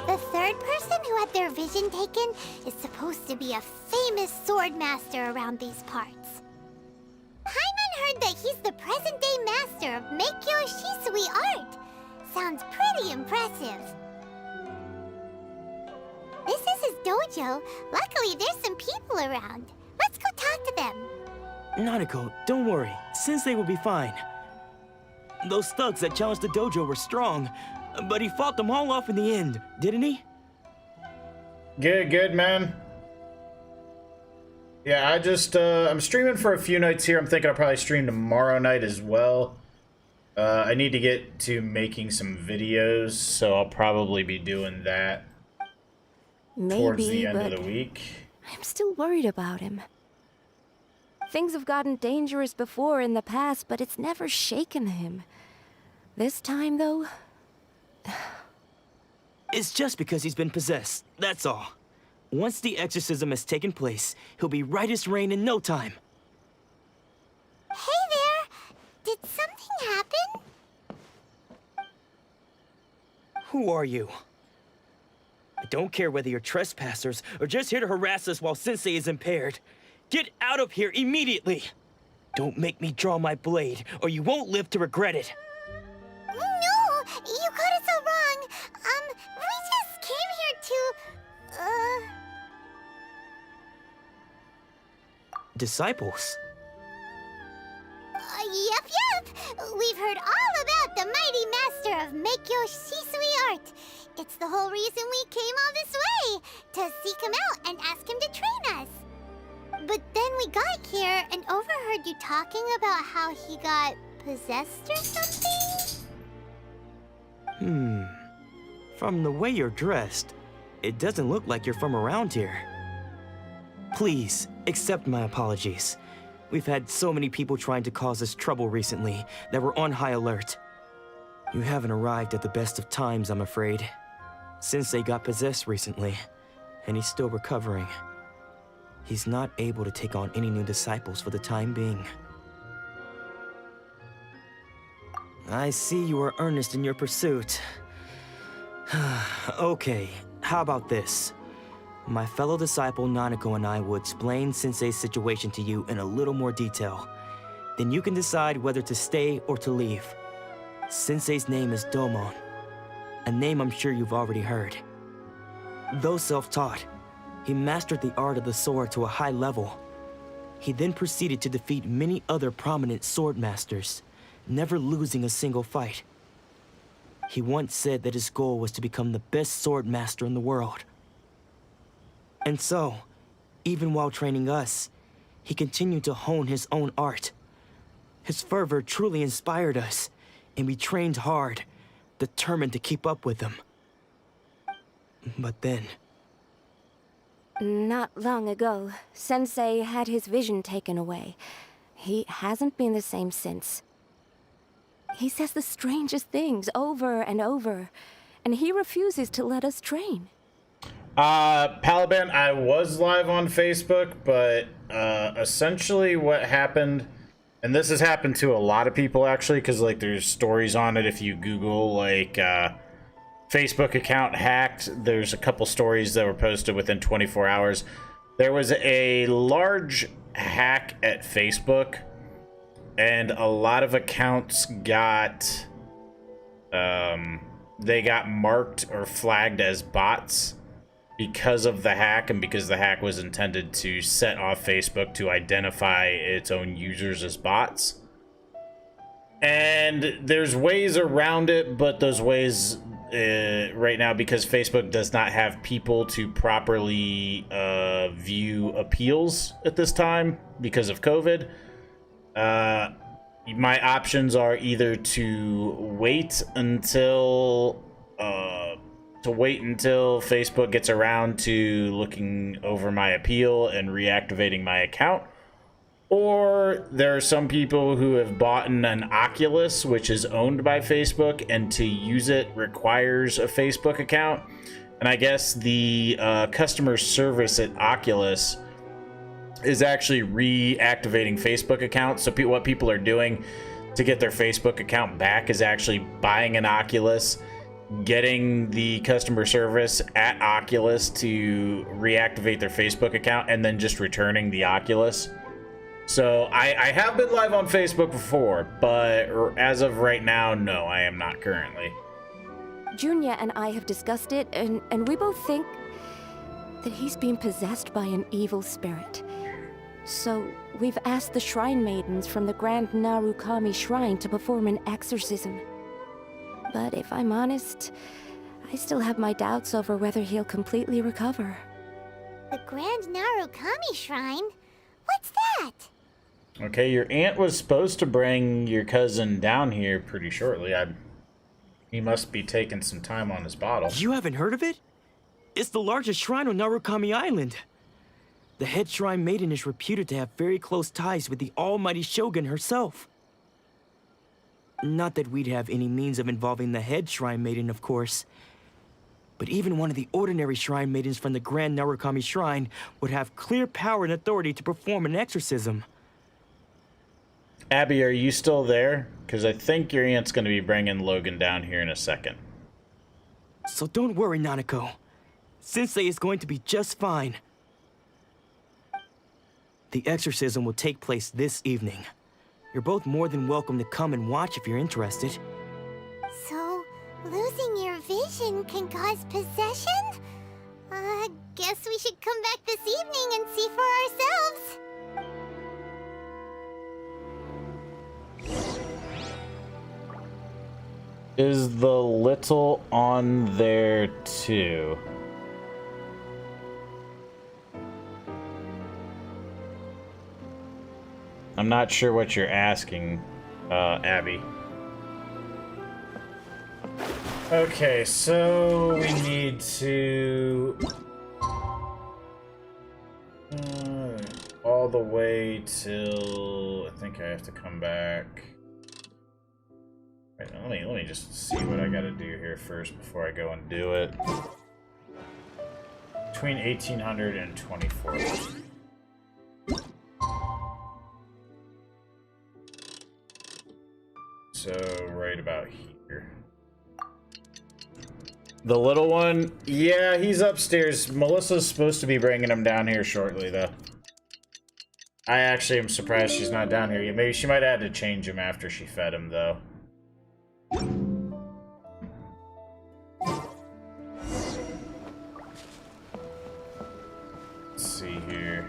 The third person who had their vision taken is supposed to be a famous sword master around these parts. Paimon heard that he's the present-day master of Meikyo Shisui art. Sounds pretty impressive. This is his dojo. Luckily, there's some people around. Let's go talk to them. Nanako, don't worry. Sensei will be fine. Those thugs that challenged the dojo were strong, but he fought them all off in the end, didn't he? Good, man. Yeah, I just, I'm streaming for a few nights here. I'm thinking I'll probably stream tomorrow night as well. I need to get to making some videos, so I'll probably be doing that towards the end of the week. I'm still worried about him. Things have gotten dangerous before in the past, but it's never shaken him. This time, though... It's just because he's been possessed, that's all. Once the exorcism has taken place, he'll be right as rain in no time. Hey there! Did something happen? Who are you? I don't care whether you're trespassers or just here to harass us while Sensei is impaired. Get out of here immediately! Don't make me draw my blade, or you won't live to regret it. No! You got it so wrong! We just came here to... Disciples? Yep. We've heard all about the mighty master of Meikyo Shisui art. It's the whole reason we came all this way, to seek him out and ask him to train us. But then we got here and overheard you talking about how he got possessed or something? From the way you're dressed, it doesn't look like you're from around here. Please, accept my apologies. We've had so many people trying to cause us trouble recently that we're on high alert. You haven't arrived at the best of times, I'm afraid. Sensei got possessed recently, and he's still recovering. He's not able to take on any new disciples for the time being. I see you are earnest in your pursuit. Okay, how about this? My fellow disciple Nanako and I will explain Sensei's situation to you in a little more detail. Then you can decide whether to stay or to leave. Sensei's name is Domon, a name I'm sure you've already heard. Though self-taught, he mastered the art of the sword to a high level. He then proceeded to defeat many other prominent sword masters, never losing a single fight. He once said that his goal was to become the best sword master in the world. And so, even while training us, he continued to hone his own art. His fervor truly inspired us, and we trained hard, determined to keep up with him. But then... Not long ago, Sensei had his vision taken away. He hasn't been the same since. He says the strangest things over and over, and he refuses to let us train. Palaban, I was live on Facebook, but essentially what happened, and this has happened to a lot of people actually, because like there's stories on it if you Google like Facebook account hacked. There's a couple stories that were posted within 24 hours. There was a large hack at Facebook, and a lot of accounts got they got marked or flagged as bots because of the hack, and because the hack was intended to set off Facebook to identify its own users as bots. And there's ways around it, but those ways right now, because Facebook does not have people to properly view appeals at this time because of COVID, my options are either to wait until Facebook gets around to looking over my appeal and reactivating my account, or there are some people who have bought an Oculus, which is owned by Facebook, and to use it requires a Facebook account. And I guess the customer service at Oculus is actually reactivating Facebook accounts. So what people are doing to get their Facebook account back is actually buying an Oculus, getting the customer service at Oculus to reactivate their Facebook account, and then just returning the Oculus. So I have been live on Facebook before, but as of right now, no, I am not currently. Junya and I have discussed it, and we both think that he's being possessed by an evil spirit. So we've asked the Shrine Maidens from the Grand Narukami Shrine to perform an exorcism. But if I'm honest, I still have my doubts over whether he'll completely recover. The Grand Narukami Shrine? What's that? Okay, your aunt was supposed to bring your cousin down here pretty shortly. He must be taking some time on his bottle. You haven't heard of it? It's the largest shrine on Narukami Island. The head shrine maiden is reputed to have very close ties with the almighty Shogun herself. Not that we'd have any means of involving the head shrine maiden, of course. But even one of the ordinary shrine maidens from the Grand Narukami Shrine would have clear power and authority to perform an exorcism. Abby, are you still there? Because I think your aunt's going to be bringing Logan down here in a second. So don't worry, Nanako. Sensei is going to be just fine. The exorcism will take place this evening. You're both more than welcome to come and watch if you're interested. So, losing your vision can cause possession? Guess we should come back this evening and see for ourselves. Is the little on there too? I'm not sure what you're asking, Abby. Okay, so we need to all the way till I think I have to come back. Wait, let me just see what I gotta do here first before I go and do it. Between 1800 and 2400. So right about here. The little one, yeah, he's upstairs. Melissa's supposed to be bringing him down here shortly, though. I actually am surprised she's not down here yet. Maybe she might have had to change him after she fed him, though. Let's see here.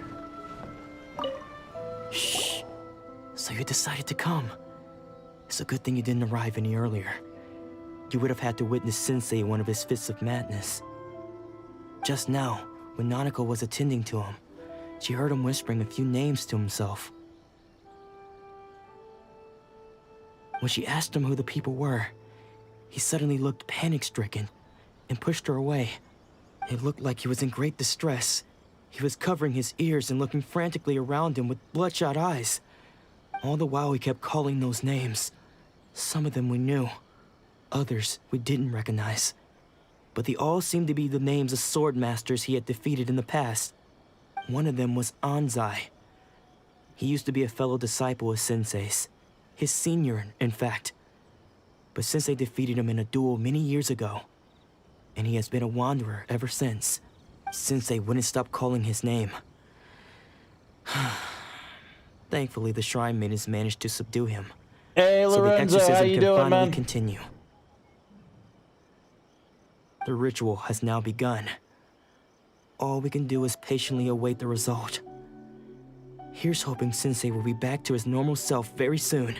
Shh. So you decided to come. It's a good thing you didn't arrive any earlier. You would have had to witness Sensei in one of his fits of madness. Just now, when Nanako was attending to him, she heard him whispering a few names to himself. When she asked him who the people were, he suddenly looked panic-stricken and pushed her away. It looked like he was in great distress. He was covering his ears and looking frantically around him with bloodshot eyes. All the while he kept calling those names. Some of them we knew. Others we didn't recognize. But they all seemed to be the names of sword masters he had defeated in the past. One of them was Anzai. He used to be a fellow disciple of Sensei's. His senior, in fact. But Sensei defeated him in a duel many years ago. And he has been a wanderer ever since. Sensei wouldn't stop calling his name. Thankfully, the Shrine Maidens managed to subdue him. Hey, Lorenzo, how you doing, man? Continue. The ritual has now begun. All we can do is patiently await the result. Here's hoping Sensei will be back to his normal self very soon.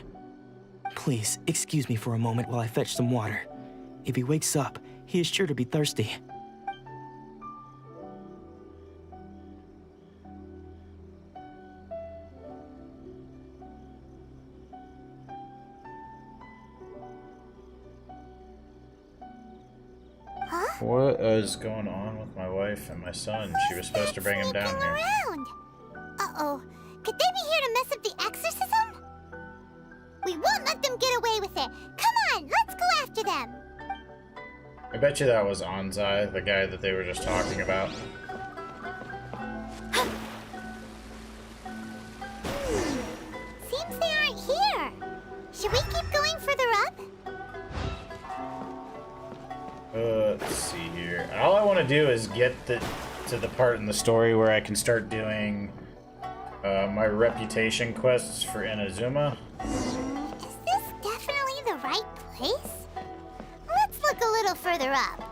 Please, excuse me for a moment while I fetch some water. If he wakes up, he is sure to be thirsty. What is going on with my wife and my son? She was supposed to bring him down here. Around. Uh-oh. Could they be here to mess up the exorcism? We won't let them get away with it. Come on, let's go after them. I bet you that was Anzai, the guy that they were just talking about. Seems they aren't here. Should we keep going further up? Let's see here. All I want to do is get to the part in the story where I can start doing my reputation quests for Inazuma. Is this definitely the right place? Let's look a little further up.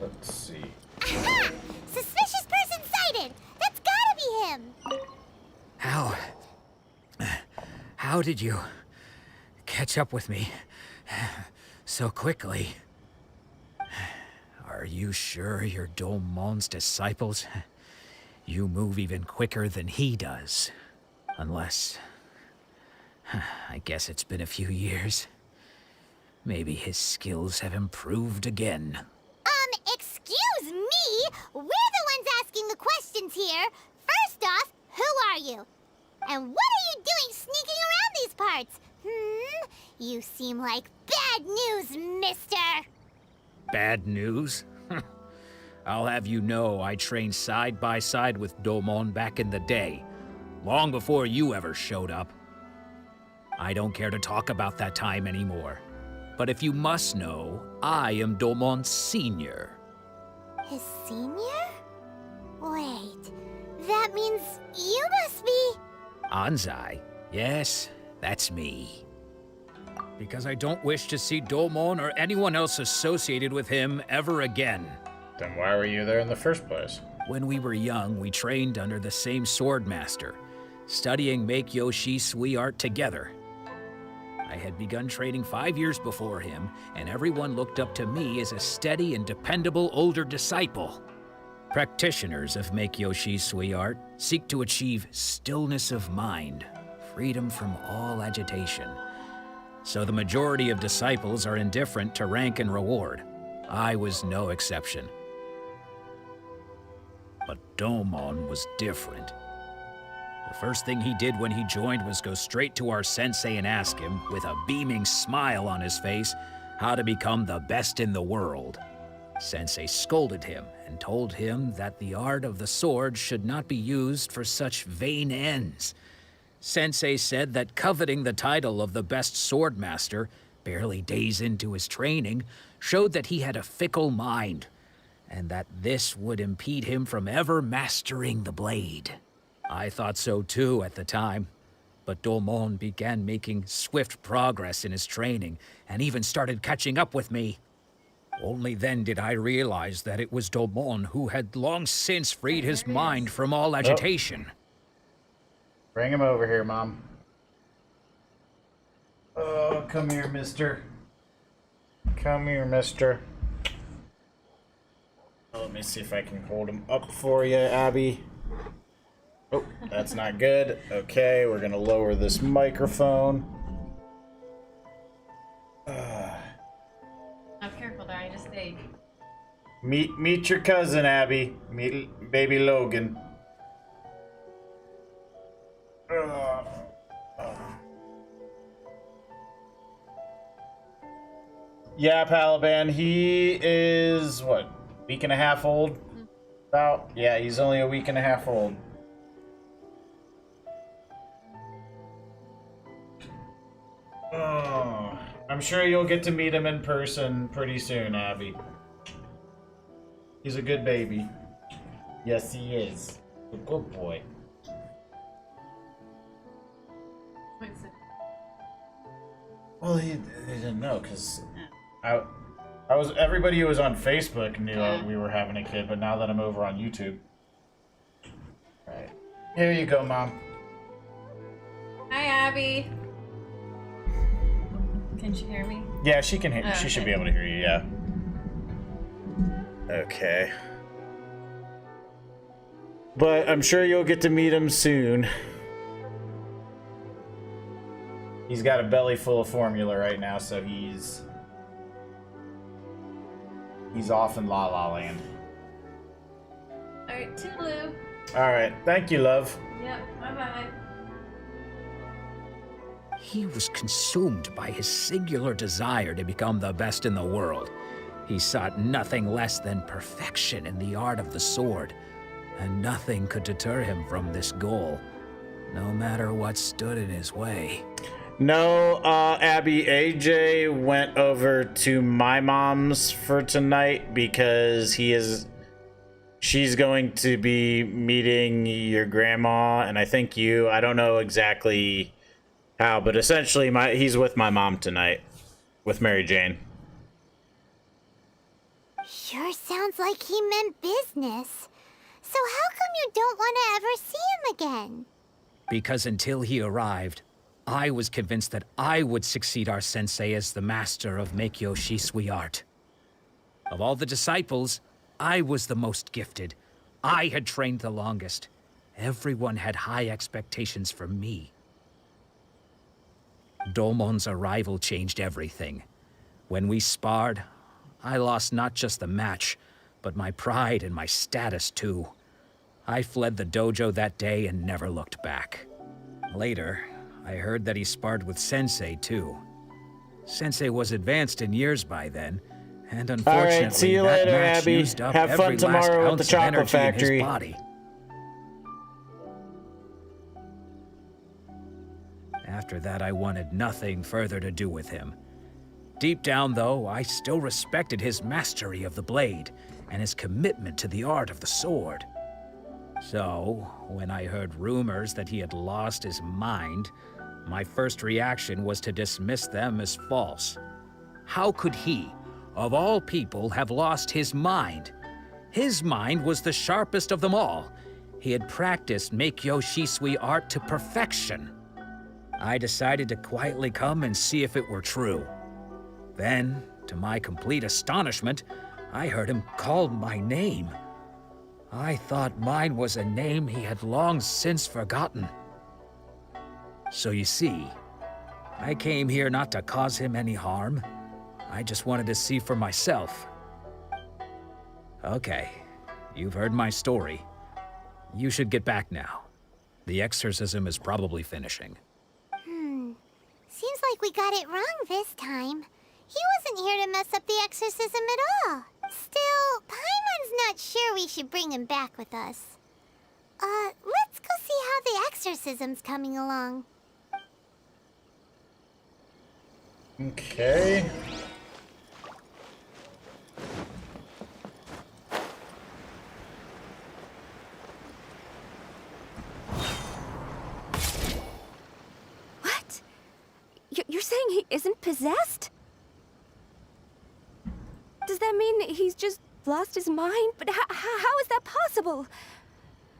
Let's see. Aha! Suspicious person sighted! That's gotta be him! How did you catch up with me so quickly? Are you sure you're Domon's disciples? You move even quicker than he does. Unless... I guess it's been a few years. Maybe his skills have improved again. Excuse me? We're the ones asking the questions here. First off, who are you? And what are you doing sneaking around these parts? You seem like bad news, mister. Bad news? I'll have you know I trained side by side with Domon back in the day, long before you ever showed up. I don't care to talk about that time anymore. But if you must know, I am Domon's senior. His senior? Wait, that means you must be... Anzai? Yes, that's me. Because I don't wish to see Domon or anyone else associated with him ever again. Then why were you there in the first place? When we were young, we trained under the same sword master, studying Meikyo Shisui art together. I had begun training 5 years before him, and everyone looked up to me as a steady and dependable older disciple. Practitioners of Meikyo Shisui art seek to achieve stillness of mind, freedom from all agitation. So the majority of disciples are indifferent to rank and reward. I was no exception. But Domon was different. The first thing he did when he joined was go straight to our sensei and ask him, with a beaming smile on his face, how to become the best in the world. Sensei scolded him and told him that the art of the sword should not be used for such vain ends. Sensei said that coveting the title of the best sword master, barely days into his training, showed that he had a fickle mind, and that this would impede him from ever mastering the blade. I thought so too at the time, but Domon began making swift progress in his training and even started catching up with me. Only then did I realize that it was Domon who had long since freed his mind from all agitation. Bring him over here, Mom. Oh, come here, mister. Come here, mister. Oh, let me see if I can hold him up for you, Abby. Oh, that's not good. Okay, we're gonna lower this microphone. I'm careful there, I just ate. Meet your cousin, Abby. Meet baby Logan. Yeah, Palaban, he is, what, week and a half old? About? Yeah, he's only a week and a half old. Oh, I'm sure you'll get to meet him in person pretty soon, Abby. He's a good baby. Yes, he is. A good boy. Well, he didn't know, because I was, everybody who was on Facebook knew we were having a kid, but now that I'm over on YouTube. Alright. Here you go, Mom. Hi, Abby. Can she hear me? Yeah, she can hear. Oh, she should okay. be able to hear you. Yeah. Okay. But I'm sure you'll get to meet him soon. He's got a belly full of formula right now, so he's off in La La Land. Alright, toodaloo. All right. Thank you, love. Yep, bye-bye. He was consumed by his singular desire to become the best in the world. He sought nothing less than perfection in the art of the sword, and nothing could deter him from this goal, no matter what stood in his way. No, Abby, AJ went over to my mom's for tonight because she's going to be meeting your grandma, and I think you. I don't know exactly how, but essentially he's with my mom tonight with Mary Jane. Sure sounds like he meant business. So how come you don't want to ever see him again? Because until he arrived, I was convinced that I would succeed our sensei as the master of Meikyo Shisui art. Of all the disciples, I was the most gifted. I had trained the longest. Everyone had high expectations for me. Domon's arrival changed everything. When we sparred, I lost not just the match, but my pride and my status too. I fled the dojo that day and never looked back. Later, I heard that he sparred with Sensei too. Sensei was advanced in years by then, and unfortunately, Alright, see you that later, match Abby. used up Have fun every last tomorrow with the ounce of chocolate energy factory. in his body. After that, I wanted nothing further to do with him. Deep down, though, I still respected his mastery of the blade and his commitment to the art of the sword. So, when I heard rumors that he had lost his mind, my first reaction was to dismiss them as false. How could he, of all people, have lost his mind? His mind was the sharpest of them all. He had practiced Meikyo Shisui art to perfection. I decided to quietly come and see if it were true. Then, to my complete astonishment, I heard him call my name. I thought mine was a name he had long since forgotten. So you see, I came here not to cause him any harm. I just wanted to see for myself. Okay, you've heard my story. You should get back now. The exorcism is probably finishing. Seems like we got it wrong this time. He wasn't here to mess up the exorcism at all. Still, Paimon's not sure we should bring him back with us. Let's go see how the exorcism's coming along. Okay. What? You're saying he isn't possessed? Does that mean he's just lost his mind? But how is that possible?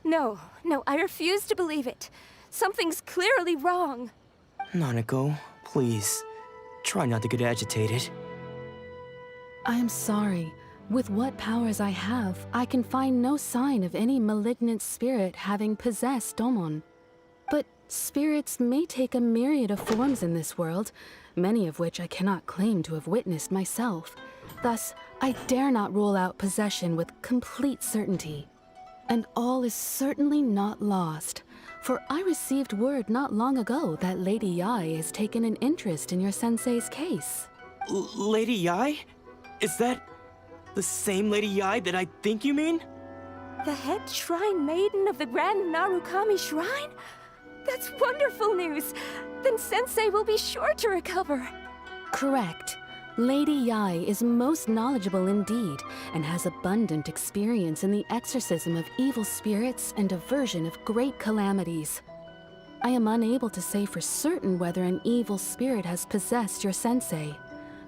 No, I refuse to believe it. Something's clearly wrong. Nanako, please. Try not to get agitated. I am sorry. With what powers I have, I can find no sign of any malignant spirit having possessed Domon. But spirits may take a myriad of forms in this world, many of which I cannot claim to have witnessed myself. Thus, I dare not rule out possession with complete certainty. And all is certainly not lost, for I received word not long ago that Lady Yai has taken an interest in your sensei's case. Lady Yai? Is that the same Lady Yai that I think you mean? The head shrine maiden of the Grand Narukami Shrine? That's wonderful news! Then Sensei will be sure to recover. Correct. Lady Yai is most knowledgeable indeed, and has abundant experience in the exorcism of evil spirits and aversion of great calamities. I am unable to say for certain whether an evil spirit has possessed your sensei,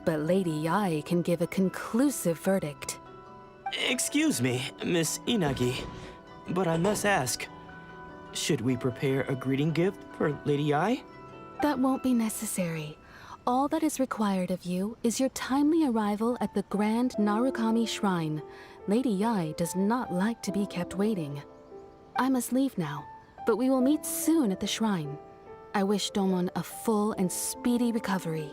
but Lady Yai can give a conclusive verdict. Excuse me, Miss Inagi, but I must ask, should we prepare a greeting gift for Lady Yai? That won't be necessary. All that is required of you is your timely arrival at the Grand Narukami Shrine. Lady Yai does not like to be kept waiting. I must leave now, but we will meet soon at the shrine. I wish Domon a full and speedy recovery.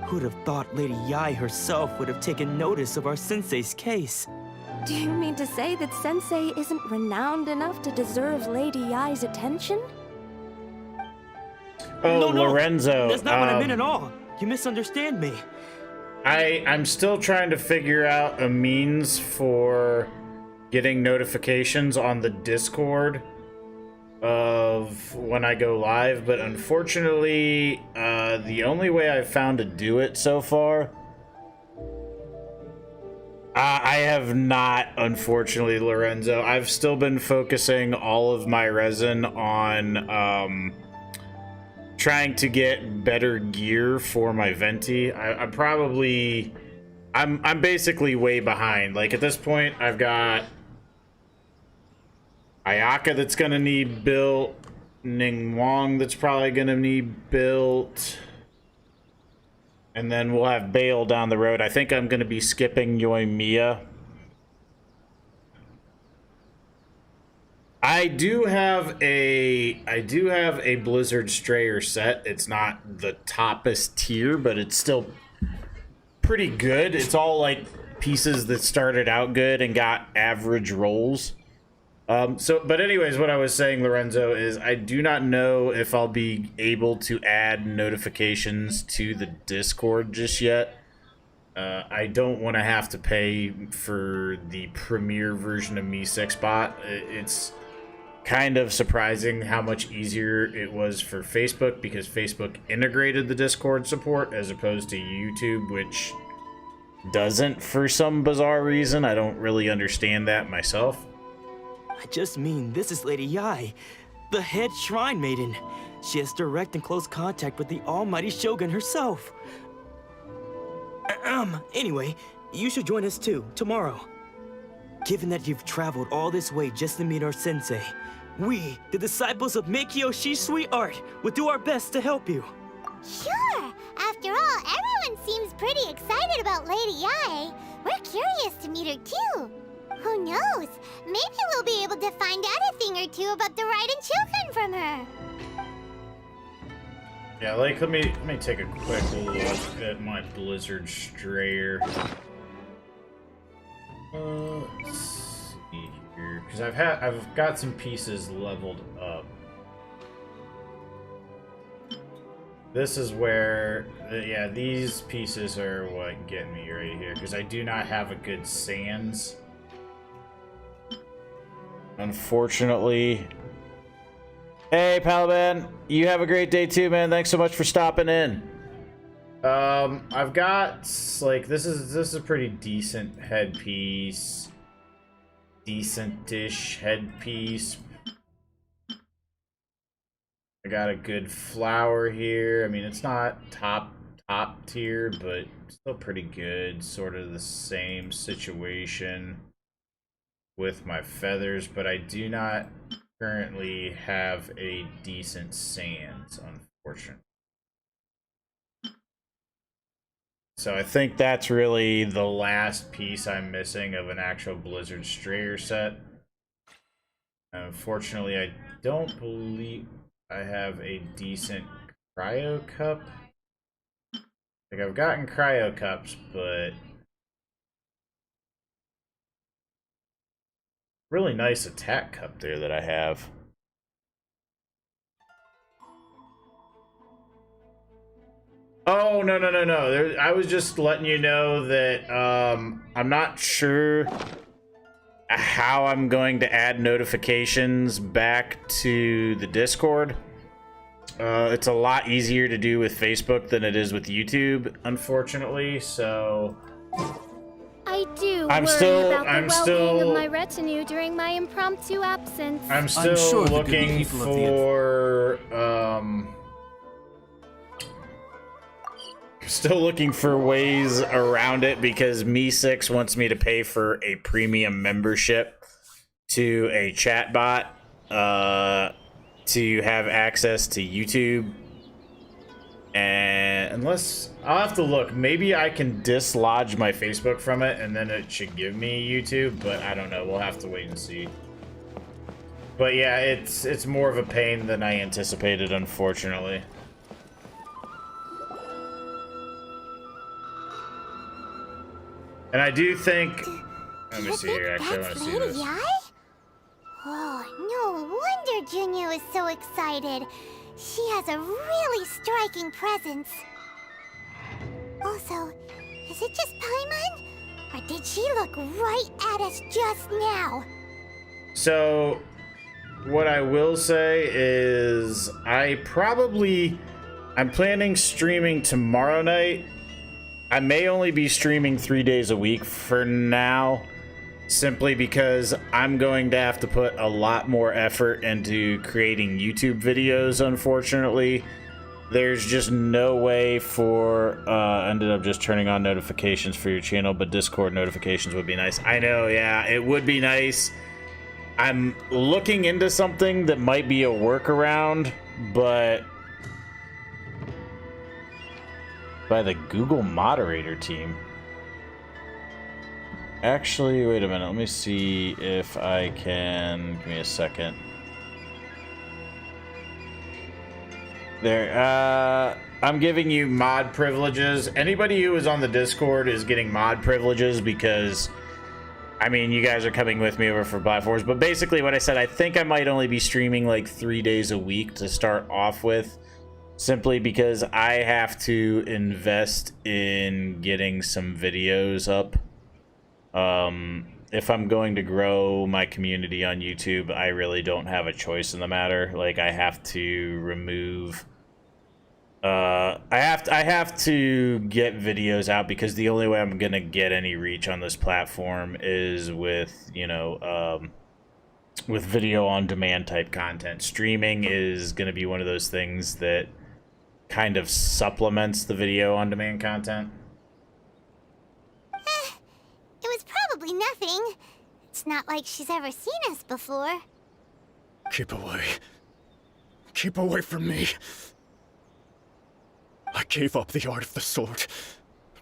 Who'd have thought Lady Yai herself would have taken notice of our sensei's case? Do you mean to say that Sensei isn't renowned enough to deserve Lady Yai's attention? Oh, No, Lorenzo. That's not what I meant at all. You misunderstand me. I'm still trying to figure out a means for getting notifications on the Discord of when I go live, but unfortunately, the only way I've found to do it so far, I have not, unfortunately, Lorenzo. I've still been focusing all of my resin on trying to get better gear for my Venti. I'm basically way behind. Like, at this point, I've got Ayaka that's gonna need built, Ningguang that's probably gonna need built, and then we'll have Bale down the road. I think I'm gonna be skipping Yoimiya. I do have a Blizzard Strayer set. It's not the toppest tier, but it's still pretty good. It's all like pieces that started out good and got average rolls. But anyways, what I was saying, Lorenzo, is I do not know if I'll be able to add notifications to the Discord just yet. I don't want to have to pay for the premier version of Mi6bot. It's kind of surprising how much easier it was for Facebook, because Facebook integrated the Discord support as opposed to YouTube, which doesn't for some bizarre reason. I don't really understand that myself. I just mean this is Lady Yai, the head shrine maiden. She has direct and close contact with the almighty Shogun herself. Anyway, you should join us too, tomorrow. Given that you've traveled all this way just to meet our sensei, we, the disciples of Meikyo Shisui Art, will do our best to help you. Sure! After all, everyone seems pretty excited about Lady Yai. We're curious to meet her too. Who knows? Maybe we'll be able to find out a thing or two about the Raiden children from her. Yeah, like let me take a quick look at my Blizzard Strayer. Let's see here, because I've got some pieces leveled up. This is where, yeah, these pieces are what get me right here, because I do not have a good Sans. Unfortunately. Hey, Palaban, you have a great day too, man. Thanks so much for stopping in. I've got like this is a pretty decent headpiece, decent-ish headpiece. I got a good flower here. I mean, it's not top tier, but still pretty good. Sort of the same situation with my feathers, but I do not currently have a decent Sans, unfortunately. So I think that's really the last piece I'm missing of an actual Blizzard Strayer set. Unfortunately, I don't believe I have a decent Cryo Cup. Like, I've gotten Cryo Cups, but really nice attack cup there that I have. Oh, no. I was just letting you know that I'm not sure how I'm going to add notifications back to the Discord. It's a lot easier to do with Facebook than it is with YouTube, unfortunately, so I do I'm worry still- about the I'm well-being still- of my retinue during my impromptu absence. I'm still sure the good looking people of the still looking for ways around it, because Me6 wants me to pay for a premium membership to a chatbot to have access to YouTube. And unless I'll have to look, maybe I can dislodge my Facebook from it and then it should give me YouTube, but I don't know. We'll have to wait and see. But yeah, it's more of a pain than I anticipated, unfortunately. And I do think, let me see here, actually, I want to see Lady this. Ai? Oh, no wonder Junya was so excited. She has a really striking presence. Also, is it just Paimon? Or did she look right at us just now? So, what I will say is, I'm planning streaming tomorrow night. I may only be streaming 3 days a week for now, simply because I'm going to have to put a lot more effort into creating YouTube videos, unfortunately. There's just no way for, ended up just turning on notifications for your channel, but Discord notifications would be nice. I know, yeah, it would be nice. I'm looking into something that might be a workaround, but by the Google moderator team. Actually, wait a minute. Let me see if I can. Give me a second. There. I'm giving you mod privileges. Anybody who is on the Discord is getting mod privileges because, I mean, you guys are coming with me over for Black Force. But basically, what I said, I think I might only be streaming like 3 days a week to start off with, simply because I have to invest in getting some videos up. If I'm going to grow my community on YouTube, I really don't have a choice in the matter. Like, I have to remove, I have to get videos out, because the only way I'm gonna get any reach on this platform is with, you know, with video on demand type content. Streaming is gonna be one of those things that kind of supplements the video on demand content. It was probably nothing. It's not like she's ever seen us before. Keep away. Keep away from me. I gave up the art of the sword.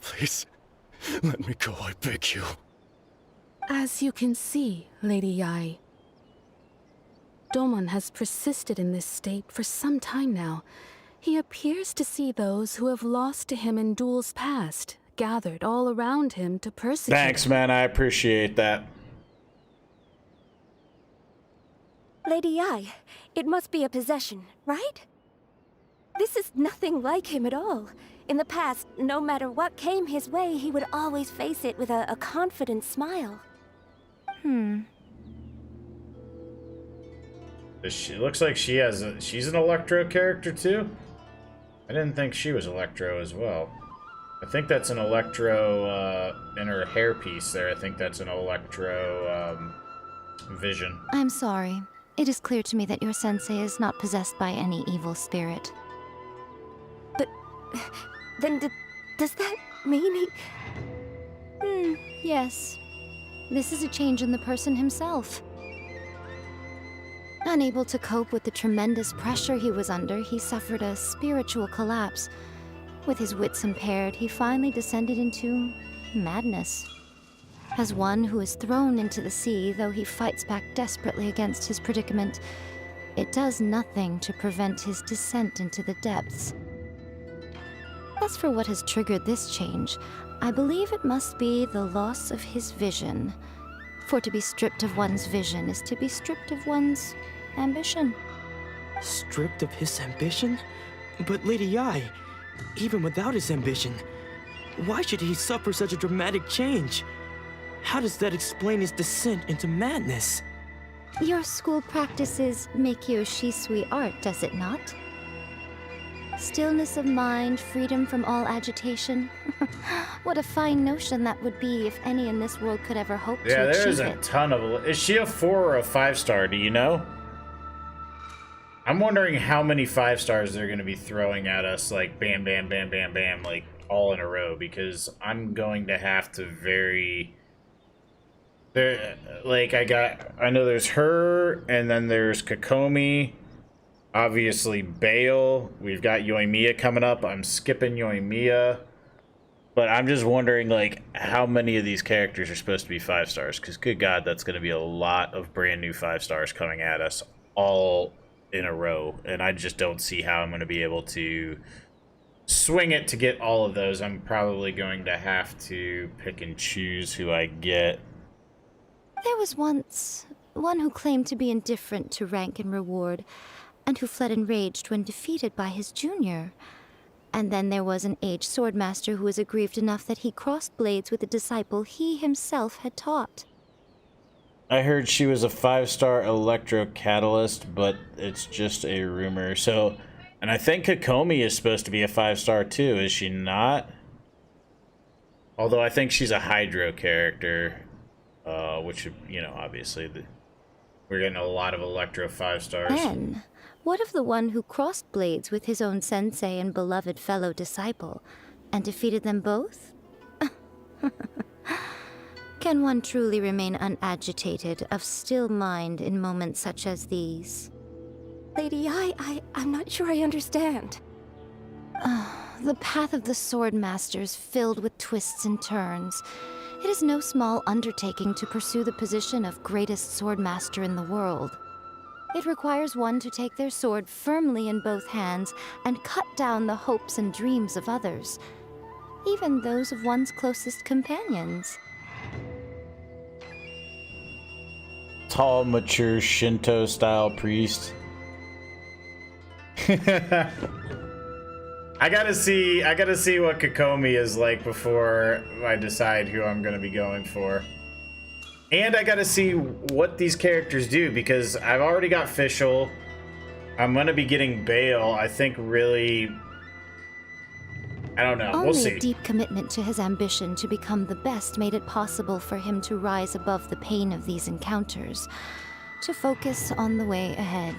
Please, Let me go, I beg you. As you can see, Lady Yai, Domon has persisted in this state for some time now. He appears to see those who have lost to him in duels past, gathered all around him to persecute Thanks, him. man. I appreciate that. Lady Yai, it must be a possession, right? This is nothing like him at all. In the past, no matter what came his way, he would always face it with a confident smile. She looks like she's an Electro character too. I didn't think she was Electro as well. I think that's an Electro in her hairpiece there. I think that's an Electro vision. I'm sorry. It is clear to me that your sensei is not possessed by any evil spirit. But then does that mean he... Yes. This is a change in the person himself. Unable to cope with the tremendous pressure he was under, he suffered a spiritual collapse. With his wits impaired, he finally descended into madness. As one who is thrown into the sea, though he fights back desperately against his predicament, it does nothing to prevent his descent into the depths. As for what has triggered this change, I believe it must be the loss of his vision. For to be stripped of one's vision is to be stripped of one's ambition. Stripped of his ambition? But Lady Yai, even without his ambition, why should he suffer such a dramatic change? How does that explain his descent into madness? Your school practices Meikyo Shisui art, does it not? Stillness of mind, freedom from all agitation. What a fine notion that would be if any in this world could ever hope to There's achieve a it. ton of... Is she a 4 or a 5-star? Do you know? I'm wondering how many 5-stars they're going to be throwing at us, like bam, bam, bam, bam, bam, like all in a row, because I'm going to have to very... There, like, I know there's her, and then there's Kokomi, obviously Bale, we've got Yoimiya coming up, I'm skipping Yoimiya, but I'm just wondering, like, how many of these characters are supposed to be 5-stars, because good god, that's going to be a lot of brand new 5-stars coming at us, all in a row, and I just don't see how I'm going to be able to swing it to get all of those. I'm probably going to have to pick and choose who I get. There was once one who claimed to be indifferent to rank and reward, and who fled enraged when defeated by his junior. And then there was an aged swordmaster who was aggrieved enough that he crossed blades with a disciple he himself had taught. I heard she was a 5-star Electro Catalyst, but it's just a rumor. So, and I think Kokomi is supposed to be a 5-star too, is she not? Although I think she's a Hydro character. Which, you know, obviously, we're getting a lot of Electro 5-stars. Then, what of the one who crossed blades with his own sensei and beloved fellow disciple, and defeated them both? Can one truly remain unagitated, of still mind in moments such as these? Lady Yai, I'm not sure I understand. The path of the sword master is filled with twists and turns. It is no small undertaking to pursue the position of greatest swordmaster in the world. It requires one to take their sword firmly in both hands and cut down the hopes and dreams of others, even those of one's closest companions. Tall, mature Shinto-style priest. I gotta see what Kokomi is like before I decide who I'm gonna be going for. And I gotta see what these characters do, because I've already got Fischl. I'm gonna be getting Bale. I think really... I don't know. We'll Only see. a deep commitment to his ambition to become the best made it possible for him to rise above the pain of these encounters, to focus on the way ahead.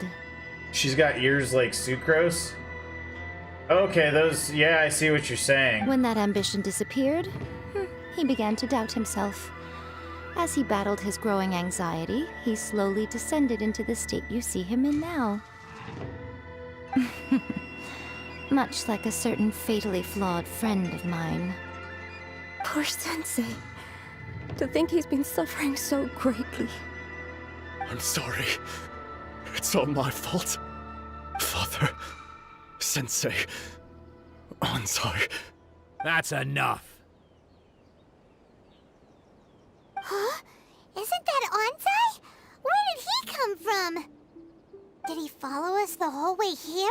She's got ears like sucrose? Okay, those... Yeah, I see what you're saying. When that ambition disappeared, he began to doubt himself. As he battled his growing anxiety, he slowly descended into the state you see him in now. Much like a certain fatally flawed friend of mine. Poor Sensei. To think he's been suffering so greatly. I'm sorry. It's all my fault. Father, Sensei, Anzai. That's enough. Huh? Isn't that Onsai? Where did he come from? Did he follow us the whole way here?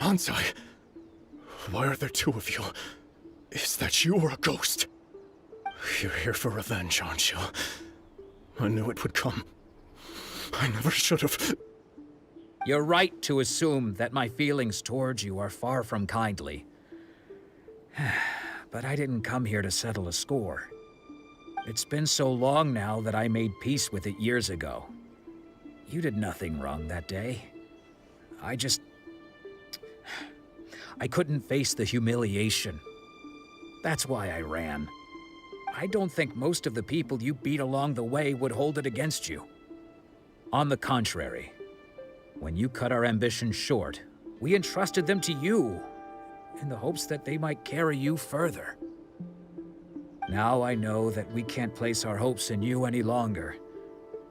Anzai, why are there two of you? Is that you or a ghost? You're here for revenge, aren't you? I knew it would come. I never should have. You're right to assume that my feelings towards you are far from kindly. But I didn't come here to settle a score. It's been so long now that I made peace with it years ago. You did nothing wrong that day. I couldn't face the humiliation. That's why I ran. I don't think most of the people you beat along the way would hold it against you. On the contrary, when you cut our ambitions short, we entrusted them to you, in the hopes that they might carry you further. Now I know that we can't place our hopes in you any longer,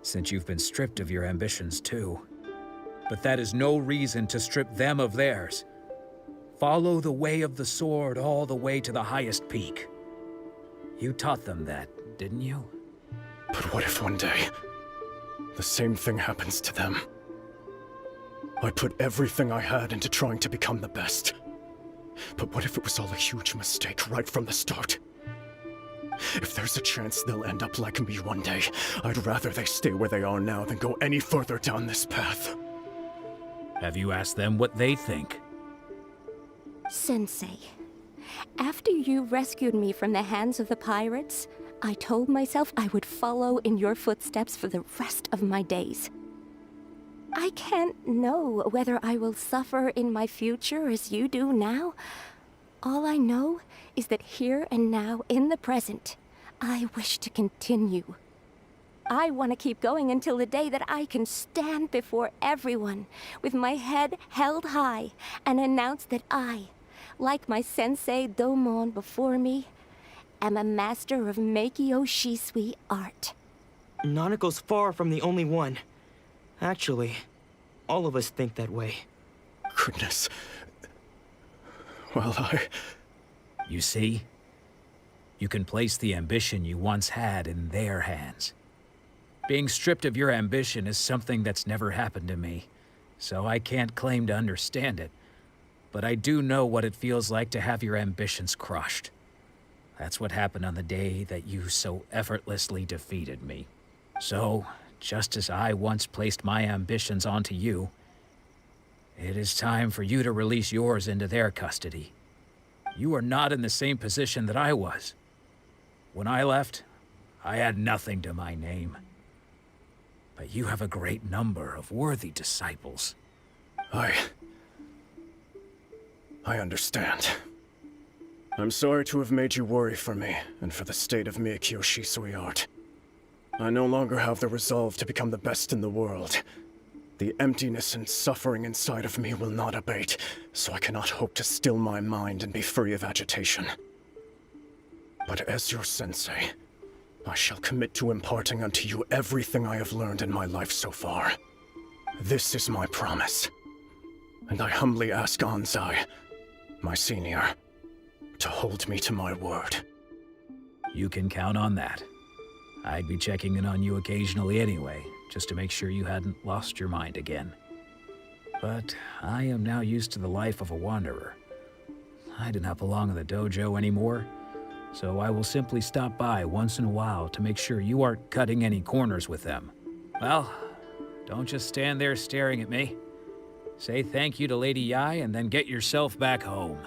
since you've been stripped of your ambitions too. But that is no reason to strip them of theirs. Follow the way of the sword all the way to the highest peak. You taught them that, didn't you? But what if one day, the same thing happens to them? I put everything I had into trying to become the best. But what if it was all a huge mistake right from the start? If there's a chance they'll end up like me one day, I'd rather they stay where they are now than go any further down this path. Have you asked them what they think? Sensei, after you rescued me from the hands of the pirates, I told myself I would follow in your footsteps for the rest of my days. I can't know whether I will suffer in my future as you do now. All I know is that here and now, in the present, I wish to continue. I want to keep going until the day that I can stand before everyone with my head held high and announce that I, like my sensei Domon before me, am a master of Meikyo Shisui art. Nanako's far from the only one. Actually, all of us think that way. Goodness. Well, You see? You can place the ambition you once had in their hands. Being stripped of your ambition is something that's never happened to me, so I can't claim to understand it. But I do know what it feels like to have your ambitions crushed. That's what happened on the day that you so effortlessly defeated me. So, just as I once placed my ambitions onto you, it is time for you to release yours into their custody. You are not in the same position that I was. When I left, I had nothing to my name. But you have a great number of worthy disciples. I understand. I'm sorry to have made you worry for me, and for the state of Meikyo Shisui art. I no longer have the resolve to become the best in the world. The emptiness and suffering inside of me will not abate, so I cannot hope to still my mind and be free of agitation. But as your sensei, I shall commit to imparting unto you everything I have learned in my life so far. This is my promise. And I humbly ask Anzai, my senior, to hold me to my word. You can count on that. I'd be checking in on you occasionally anyway, just to make sure you hadn't lost your mind again. But I am now used to the life of a wanderer. I do not belong in the dojo anymore, so I will simply stop by once in a while to make sure you aren't cutting any corners with them. Well, don't just stand there staring at me. Say thank you to Lady Yai and then get yourself back home.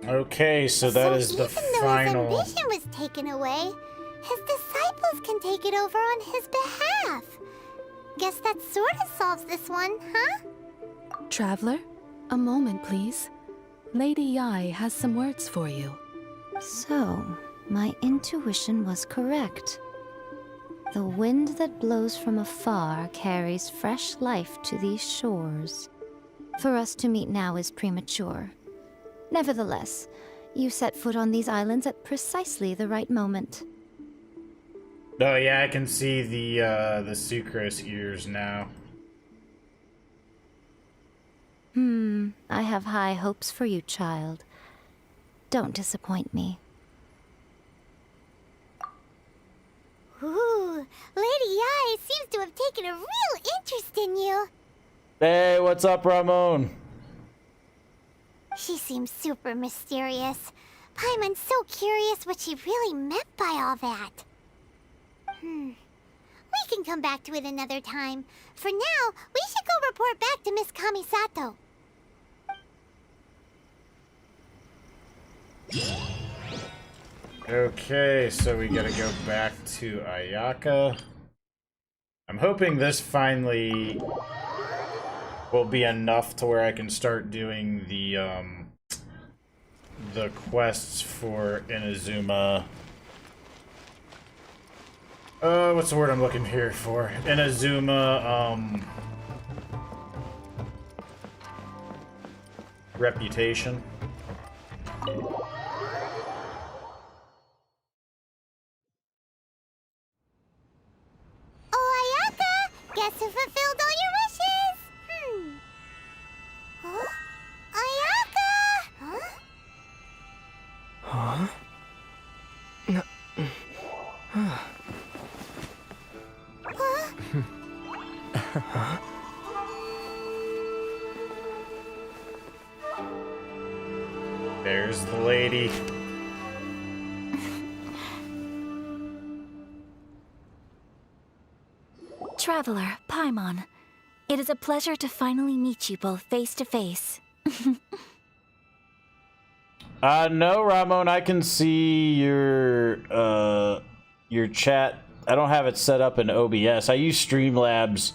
Okay, so that is the even though final. his ambition was taken away, his disciples can take it over on his behalf. Guess that sort of solves this one, huh? Traveler, a moment, please. Lady Yai has some words for you. So, my intuition was correct. The wind that blows from afar carries fresh life to these shores. For us to meet now is premature. Nevertheless, you set foot on these islands at precisely the right moment. Oh yeah, I can see the sucrose ears now. I have high hopes for you, child. Don't disappoint me. Ooh, Lady Yi seems to have taken a real interest in you. Hey, what's up, Ramon? She seems super mysterious. Paimon's so curious what she really meant by all that. We can come back to it another time. For now, we should go report back to Miss Kamisato. Okay, so we gotta go back to Ayaka. I'm hoping this finally will be enough to where I can start doing the quests for Inazuma. What's the word I'm looking here for? Inazuma, reputation. Oh, Ayaka! Guess who fulfilled all your wishes? Huh? Ayaka! Huh? There's the lady. Traveler, Paimon, it is a pleasure to finally meet you both face to face. No, Ramon, I can see your chat. I don't have it set up in OBS. I use Streamlabs.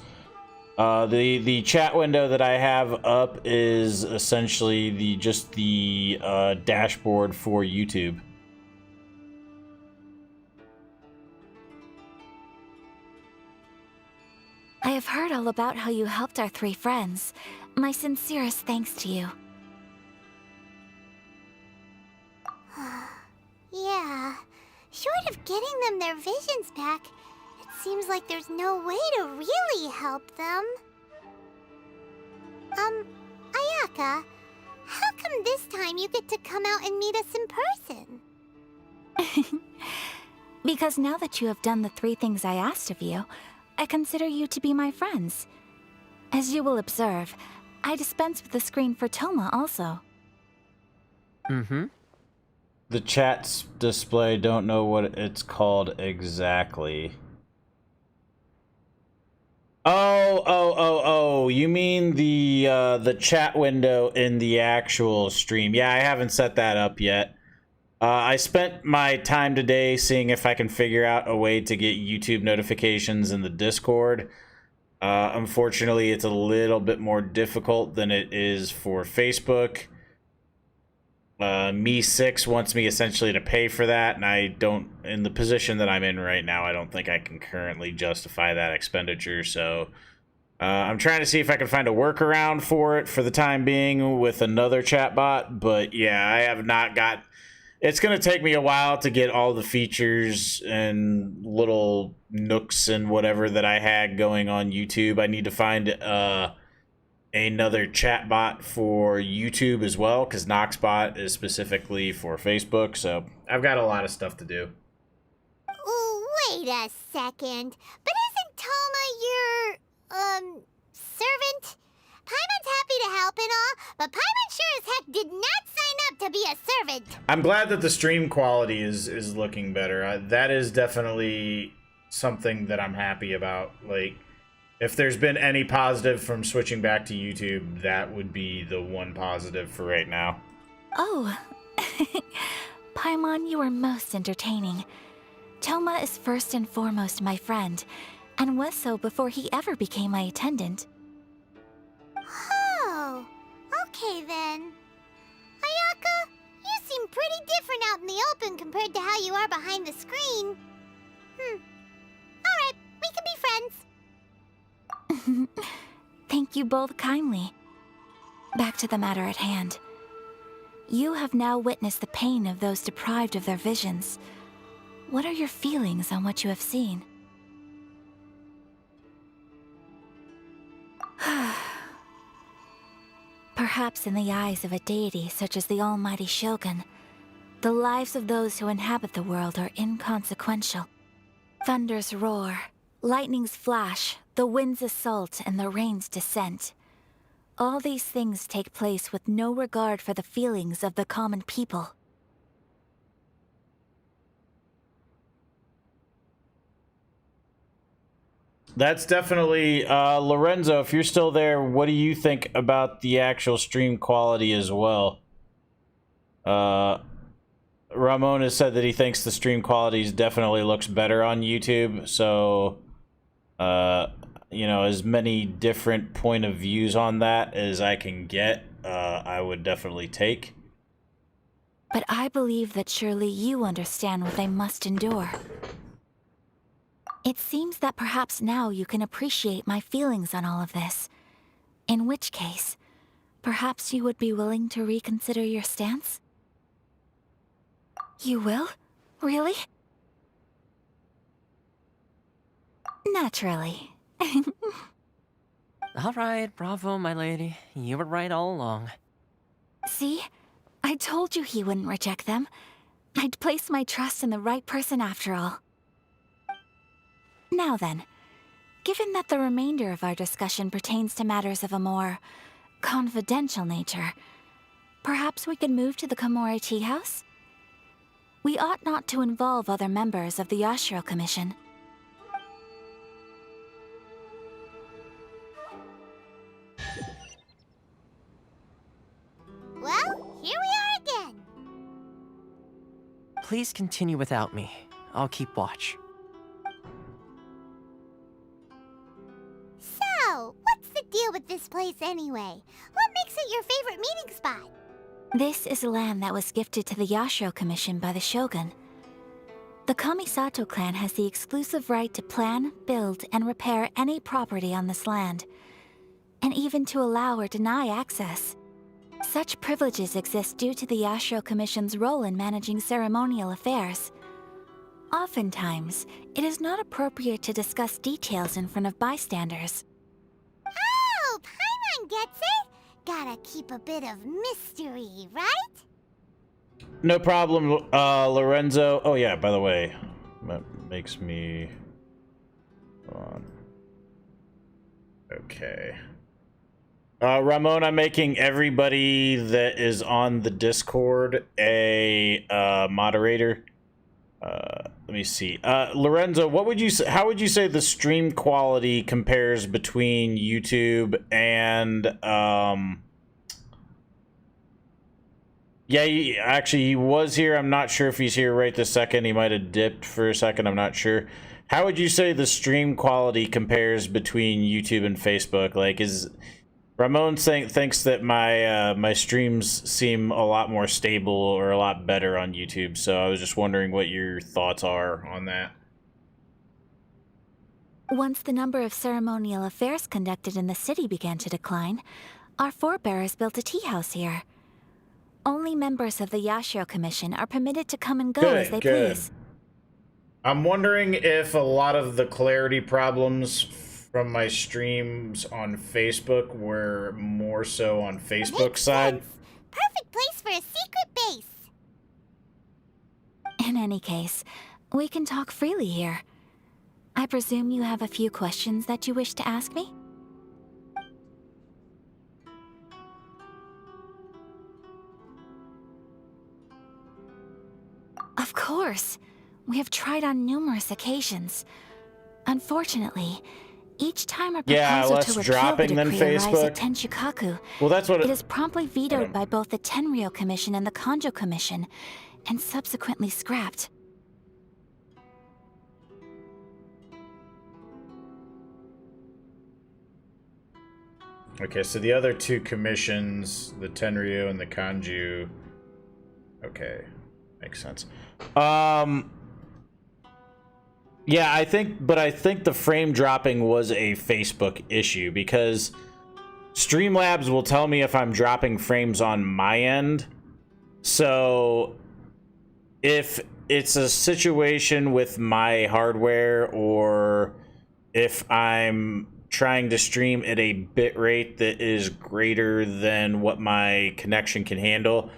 The chat window that I have up is essentially the dashboard for YouTube. I have heard all about how you helped our three friends. My sincerest thanks to you. Yeah. Short of getting them their visions back, it seems like there's no way to really help them. Ayaka, how come this time you get to come out and meet us in person? Because now that you have done the three things I asked of you, I consider you to be my friends. As you will observe, I dispense with the screen for Toma also. The chat's display, don't know what it's called exactly. Oh, you mean the chat window in the actual stream. Yeah, I haven't set that up yet. I spent my time today seeing if I can figure out a way to get YouTube notifications in the Discord. Unfortunately, it's a little bit more difficult than it is for Facebook. Me6 wants me essentially to pay for that, and I don't, in the position that I'm in right now, I don't think I can currently justify that expenditure, so I'm trying to see if I can find a workaround for it for the time being with another chatbot, but yeah, I have not got, it's going to take me a while to get all the features and little nooks and whatever that I had going on YouTube. I need to find another chatbot for YouTube as well, because Noxbot is specifically for Facebook, so I've got a lot of stuff to do. Oh, wait a second. But isn't Toma your, servant? Paimon's happy to help and all, but Paimon sure as heck did not sign up to be a servant. I'm glad that the stream quality is looking better. That is definitely something that I'm happy about. Like, if there's been any positive from switching back to YouTube, that would be the one positive for right now. Oh, Paimon, you are most entertaining. Toma is first and foremost my friend, and was so before he ever became my attendant. Oh, okay then. Ayaka, you seem pretty different out in the open compared to how you are behind the screen. Alright, friends. Thank you both kindly. Back to the matter at hand. You have now witnessed the pain of those deprived of their visions. What are your feelings on what you have seen? Perhaps in the eyes of a deity such as the almighty Shogun, the lives of those who inhabit the world are inconsequential. Thunders roar, lightnings flash, the winds assault, and the rains descent. All these things take place with no regard for the feelings of the common people. That's definitely Lorenzo. If you're still there, what do you think about the actual stream quality as well? Ramon has said that he thinks the stream quality definitely looks better on YouTube. So, you know, as many different point of views on that as I can get, I would definitely take. But I believe that surely you understand what they must endure. It seems that perhaps now you can appreciate my feelings on all of this. In which case, perhaps you would be willing to reconsider your stance? You will? Really? Naturally. All right, bravo, my lady. You were right all along. See? I told you he wouldn't reject them. I'd placed my trust in the right person after all. Now then, given that the remainder of our discussion pertains to matters of a more confidential nature, perhaps we could move to the Komori Tea House? We ought not to involve other members of the Yashiro Commission. Well, here we are again. Please continue without me. I'll keep watch. So, what's the deal with this place anyway? What makes it your favorite meeting spot? This is land that was gifted to the Yashiro Commission by the Shogun. The Kamisato clan has the exclusive right to plan, build, and repair any property on this land, and even to allow or deny access. Such privileges exist due to the Yashiro Commission's role in managing ceremonial affairs. Oftentimes, it is not appropriate to discuss details in front of bystanders. Oh, Paimon gets it. Gotta keep a bit of mystery, right? No problem, Lorenzo. Oh yeah, by the way, that makes me... Hold on. Okay. Ramon, I'm making everybody that is on the Discord a moderator. Let me see. Lorenzo, what would you say? How would you say the stream quality compares between YouTube and yeah, actually he was here. I'm not sure if he's here right this second. He might have dipped for a second. I'm not sure. How would you say the stream quality compares between YouTube and Facebook? Like, is Ramon thinks that my streams seem a lot more stable or a lot better on YouTube, so I was just wondering what your thoughts are on that. Once the number of ceremonial affairs conducted in the city began to decline, our forebears built a tea house here. Only members of the Yashiro Commission are permitted to come and go as they please. I'm wondering if a lot of the clarity problems from my streams on Facebook were more so on Facebook side. Perfect place for a secret base. In any case, we can talk freely here. I presume you have a few questions that you wish to ask me? Of course. We have tried on numerous occasions. Unfortunately, each time a proposal to repeal the decree arrives at Tenchukaku, well, that's what it is promptly vetoed by both the Tenryou Commission and the Kanjo Commission, and subsequently scrapped. Okay, so the other two commissions, the Tenryou and the Kanju. Okay, makes sense. Yeah, I think the frame dropping was a Facebook issue because Streamlabs will tell me if I'm dropping frames on my end. So if it's a situation with my hardware, or if I'm trying to stream at a bit rate that is greater than what my connection can handle,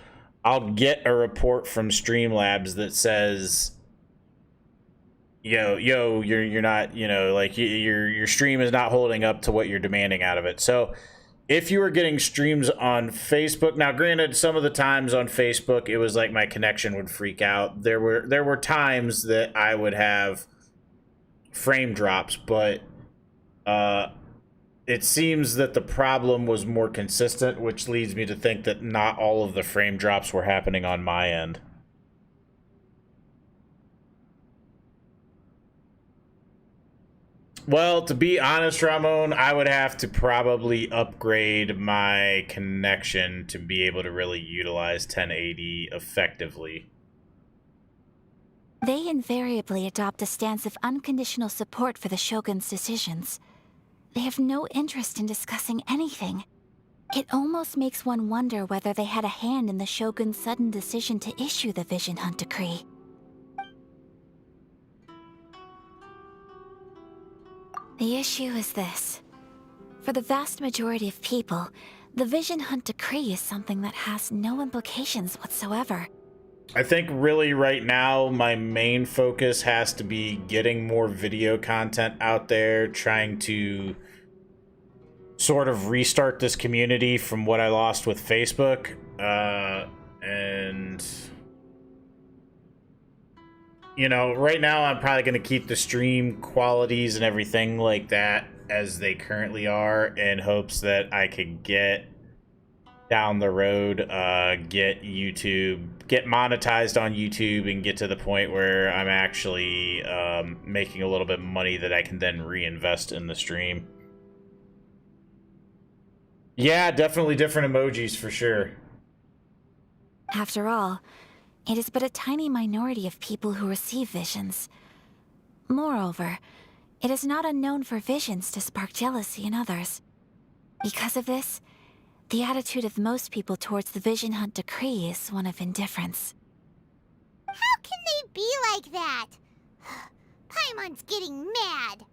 I'll get a report from Streamlabs that says, yo, you're not, like your stream is not holding up to what you're demanding out of it. So if you were getting streams on Facebook, now granted, some of the times on Facebook it was like my connection would freak out. There were times that I would have frame drops, but it seems that the problem was more consistent, which leads me to think that not all of the frame drops were happening on my end. Well, to be honest, Ramon, I would have to probably upgrade my connection to be able to really utilize 1080 effectively. They invariably adopt a stance of unconditional support for the Shogun's decisions. They have no interest in discussing anything. It almost makes one wonder whether they had a hand in the Shogun's sudden decision to issue the Vision Hunt Decree. The issue is this. For the vast majority of people, the Vision Hunt Decree is something that has no implications whatsoever. I think really right now my main focus has to be getting more video content out there, trying to sort of restart this community from what I lost with Facebook, and right now I'm probably going to keep the stream qualities and everything like that as they currently are, in hopes that I could get down the road, get monetized on YouTube and get to the point where I'm actually making a little bit of money that I can then reinvest in the stream. Yeah, definitely different emojis for sure. After all, it is but a tiny minority of people who receive visions. Moreover, it is not unknown for visions to spark jealousy in others. Because of this, the attitude of most people towards the Vision Hunt Decree is one of indifference. How can they be like that? Paimon's getting mad.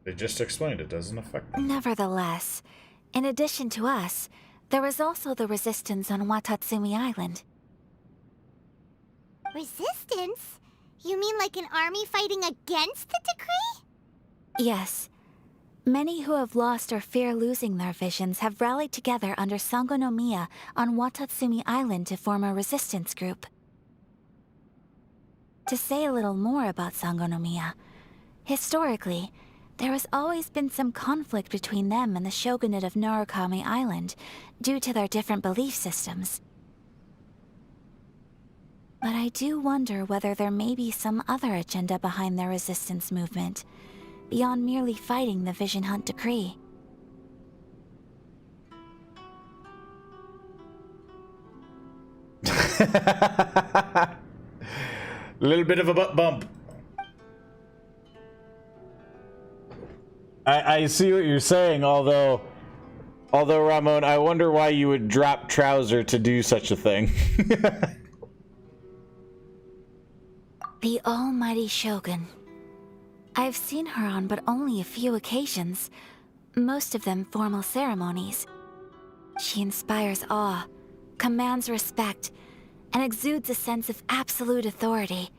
They just explained it doesn't affect them. Nevertheless, in addition to us, there is also the resistance on Watatsumi Island. Resistance? You mean like an army fighting against the decree? Yes. Many who have lost or fear losing their visions have rallied together under Sangonomiya on Watatsumi Island to form a resistance group. To say a little more about Sangonomiya, historically, there has always been some conflict between them and the shogunate of Narukami Island due to their different belief systems. But I do wonder whether there may be some other agenda behind their resistance movement, beyond merely fighting the Vision Hunt Decree. A little bit of a butt bump. I see what you're saying, although Ramon, I wonder why you would drop Trouser to do such a thing. The almighty Shogun. I've seen her on but only a few occasions, most of them formal ceremonies. She inspires awe, commands respect, and exudes a sense of absolute authority.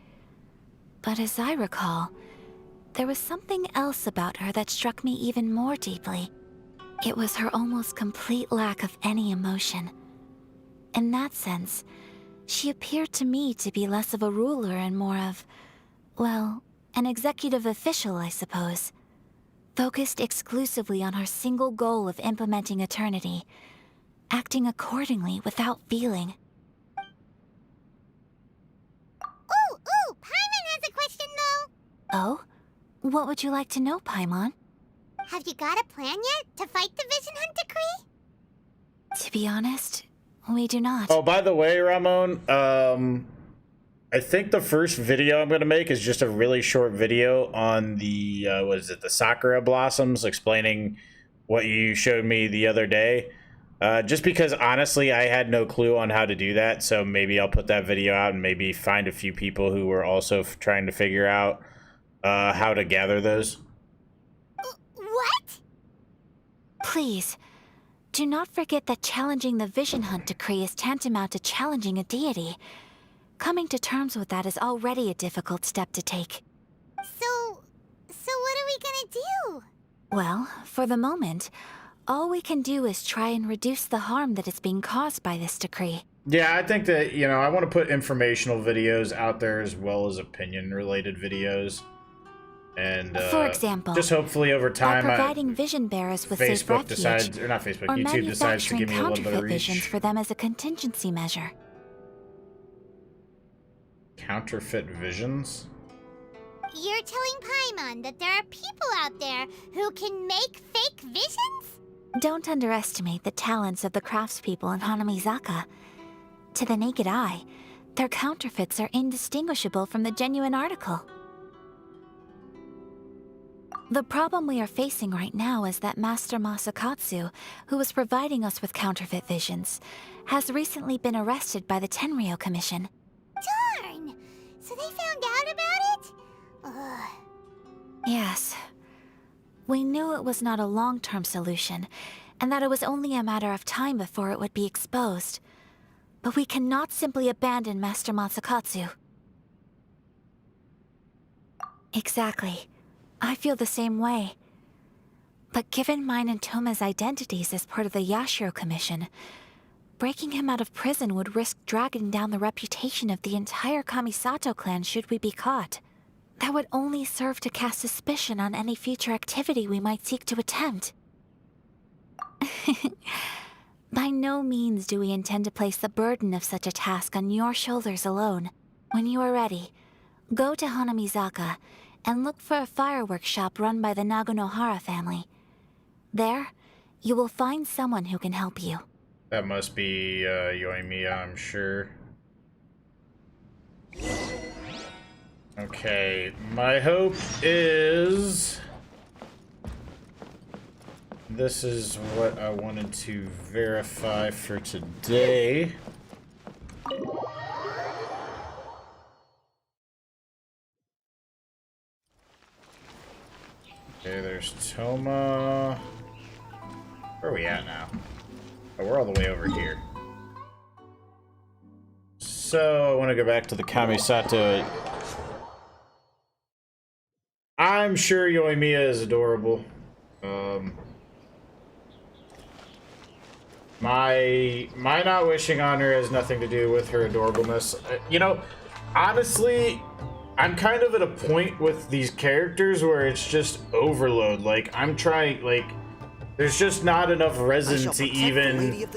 But as I recall, there was something else about her that struck me even more deeply. It was her almost complete lack of any emotion. In that sense, she appeared to me to be less of a ruler and more of, well, an executive official, I suppose. Focused exclusively on her single goal of implementing eternity, acting accordingly without feeling. Ooh, Paimon has a question though. Oh? What would you like to know, Paimon? Have you got a plan yet to fight the Vision Hunt Decree? To be honest, we do not. Oh, by the way, Ramon, I think the first video I'm going to make is just a really short video on the, what is it, the Sakura blossoms, explaining what you showed me the other day. Just because, honestly, I had no clue on how to do that, so maybe I'll put that video out and maybe find a few people who were also trying to figure out how to gather those. What? Please, do not forget that challenging the Vision Hunt decree is tantamount to challenging a deity. Coming to terms with that is already a difficult step to take. So what are we gonna do? Well, for the moment, all we can do is try and reduce the harm that is being caused by this decree. Yeah, I think that, you know, I want to put informational videos out there as well as opinion-related videos. And For example, just hopefully over time, by providing vision bearers with safe Facebook refuge, decides, or not Facebook, or YouTube decides to manufacturing give me a little bit counterfeit of visions reach. for them as a contingency measure. Counterfeit visions? You're telling Paimon that there are people out there who can make fake visions? Don't underestimate the talents of the craftspeople in Hanamizaka. To the naked eye, their counterfeits are indistinguishable from the genuine article. The problem we are facing right now is that Master Masakatsu, who was providing us with counterfeit visions, has recently been arrested by the Tenryou Commission. Darn! So they found out about it? Ugh. Yes. We knew it was not a long-term solution, and that it was only a matter of time before it would be exposed. But we cannot simply abandon Master Masakatsu. Exactly. I feel the same way. But given mine and Toma's identities as part of the Yashiro Commission, breaking him out of prison would risk dragging down the reputation of the entire Kamisato clan should we be caught. That would only serve to cast suspicion on any future activity we might seek to attempt. By no means do we intend to place the burden of such a task on your shoulders alone. When you are ready, go to Hanamizaka and look for a fireworks shop run by the Naganohara family. There, you will find someone who can help you. That must be Yoimiya, I'm sure. Okay, my hope is... This is what I wanted to verify for today. Okay, there's Toma. Where are we at now? Oh, we're all the way over here. So, I want to go back to the Kamisato. I'm sure Yoimiya is adorable. My not wishing on her has nothing to do with her adorableness. You know, honestly, I'm kind of at a point with these characters where it's just overload. Like, I'm trying, like, there's just not enough resin to even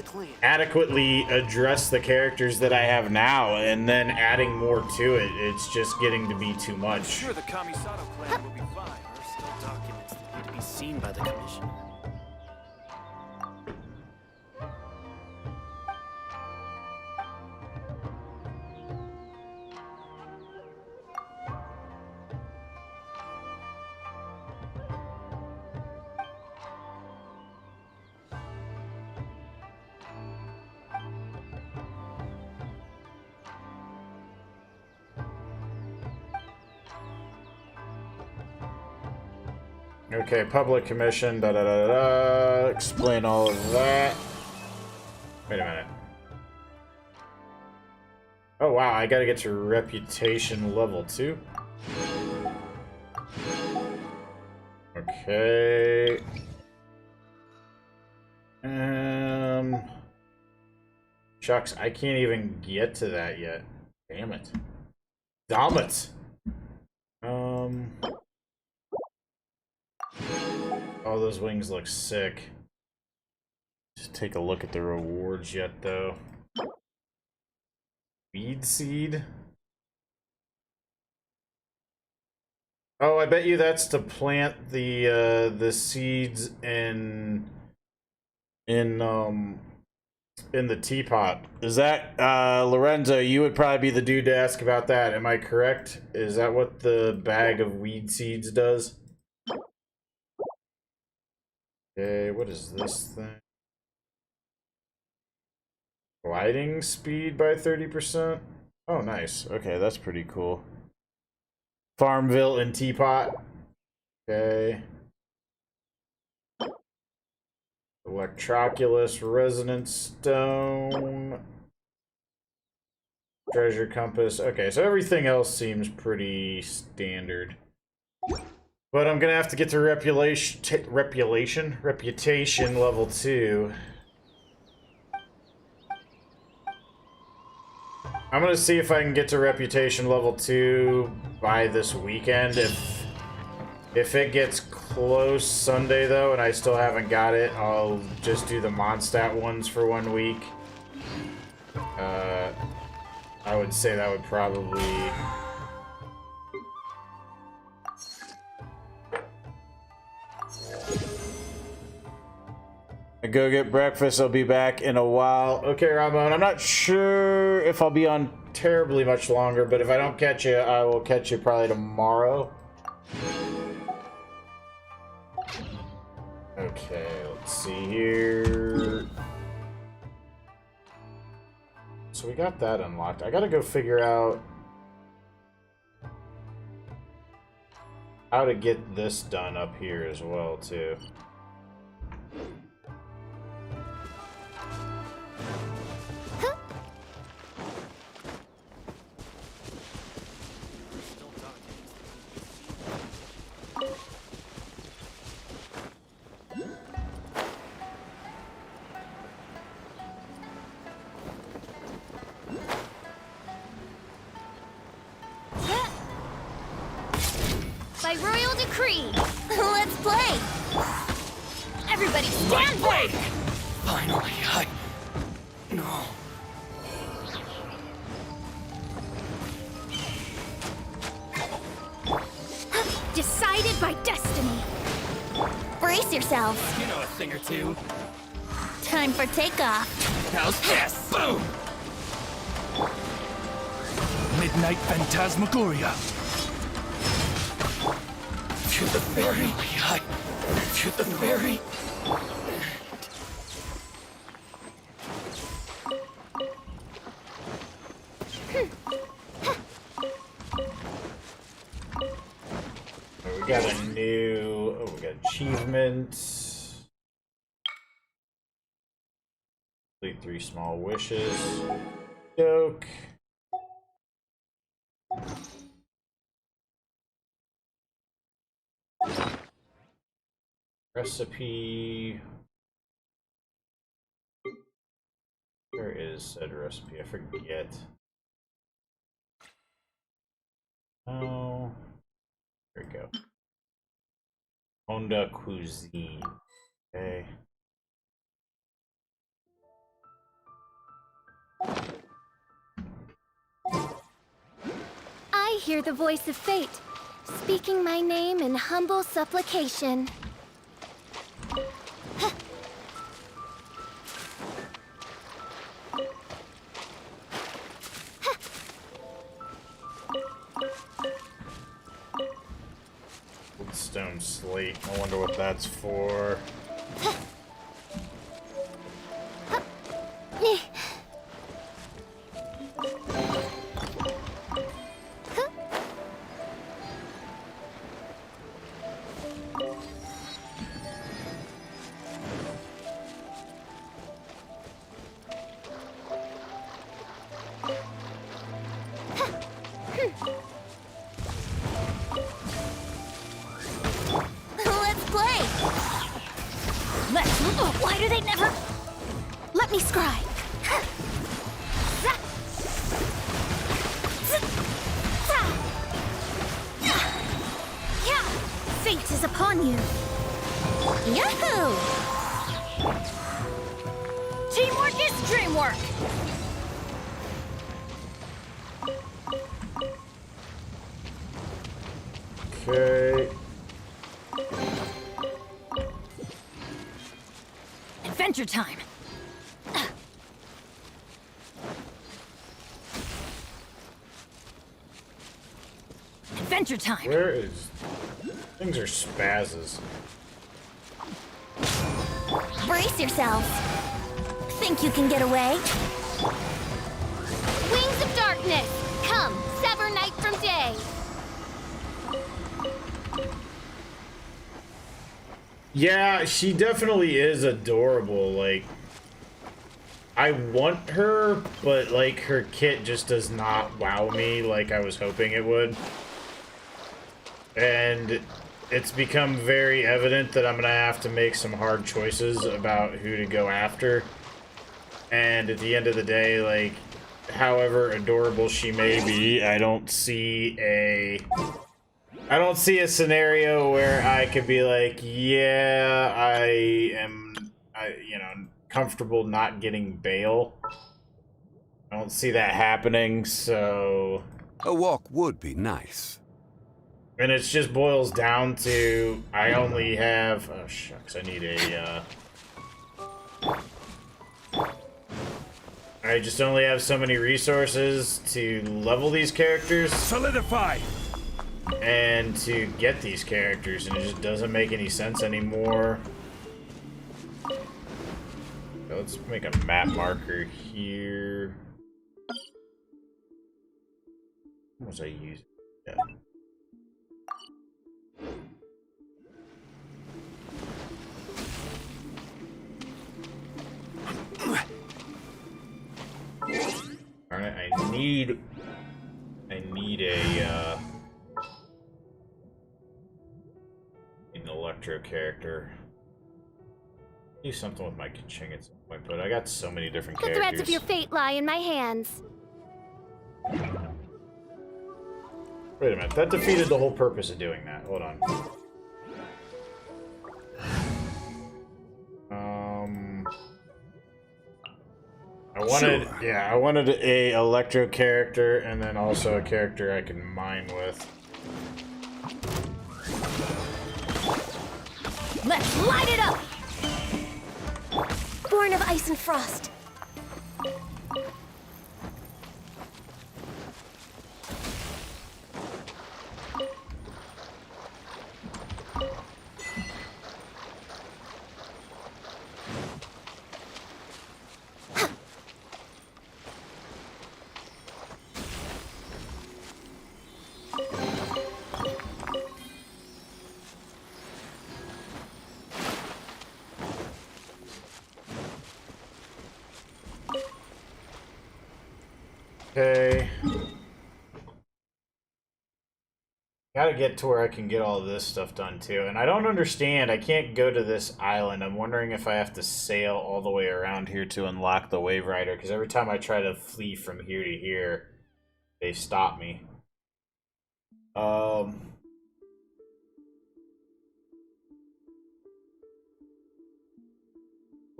adequately address the characters that I have now, and then adding more to it, it's just getting to be too much. I'm sure the Kamisato clan will be fine. There are still documents that need to be seen by the Commission. Okay, public commission, da da da da. Explain all of that. Wait a minute. Oh wow, I gotta get to reputation level 2. Okay. Shucks, I can't even get to that yet. Damn it. Damn it. Oh, those wings look sick. Just take a look at the rewards yet, though. Weed seed? Oh, I bet you that's to plant the seeds in in the teapot. Is that Lorenzo? You would probably be the dude to ask about that. Am I correct? Is that what the bag of weed seeds does? Okay, what is this thing? Gliding speed by 30%? Oh, nice. Okay, that's pretty cool. Farmville and teapot. Okay. Electroculus, resonance stone, treasure compass. Okay, so everything else seems pretty standard. But I'm gonna have to get to reputation level 2. I'm gonna see if I can get to reputation level 2 by this weekend. If it gets close Sunday though, and I still haven't got it, I'll just do the Mondstadt ones for 1 week. I would say that would probably... Go get breakfast, I'll be back in a while. Okay, Ramon, I'm not sure if I'll be on terribly much longer, but if I don't catch you, I will catch you probably tomorrow. Okay, let's see here. So we got that unlocked. I gotta go figure out how to get this done up here as well, too. By royal decree, let's play! Everybody stand back! Finally, No. Decided by destiny. Brace yourselves. You know a thing or two. Time for takeoff. How's this? Boom! Midnight Phantasmagoria. To the very high. To the very... We got a new... Oh, we got achievements. Complete 3 small wishes. Joke. Recipe. Where is said recipe? I forget. Oh, here we go. Honda cuisine. Okay. I hear the voice of fate, speaking my name in humble supplication. Stone slate. I wonder what that's for. Why do they never... Let me scry. Fate is upon you. Yahoo! Teamwork is dreamwork. Okay. Adventure time. adventure time. Where is... Things are spazzes. Brace yourselves. Think you can get away? Wings of darkness, come, sever night from day. Yeah, she definitely is adorable. Like, I want her, but like her kit just does not wow me like I was hoping it would. And it's become very evident that I'm gonna have to make some hard choices about who to go after. And at the end of the day, like, however adorable she may be, I don't see a scenario where I could be like, yeah, I am, you know, comfortable not getting bail. I don't see that happening, so... A walk would be nice. And it just boils down to, I only have... Oh, shucks, I need a, I just only have so many resources to level these characters. Solidify! And to get these characters, and it just doesn't make any sense anymore. So let's make a map marker here. What was I using? Yeah. Darn it, I need a, an electro character. Do something with my Kaching at some point, but I got so many different The characters. threads of your fate lie in my hands. Wait a minute, that defeated the whole purpose of doing that. Hold on. I wanted a electro character and then also a character I can mine with. Let's light it up! Born of ice and frost. Okay. Gotta get to where I can get all this stuff done too. And I don't understand. I can't go to this island. I'm wondering if I have to sail all the way around here to unlock the Wave Rider. Because every time I try to flee from here to here, they stop me.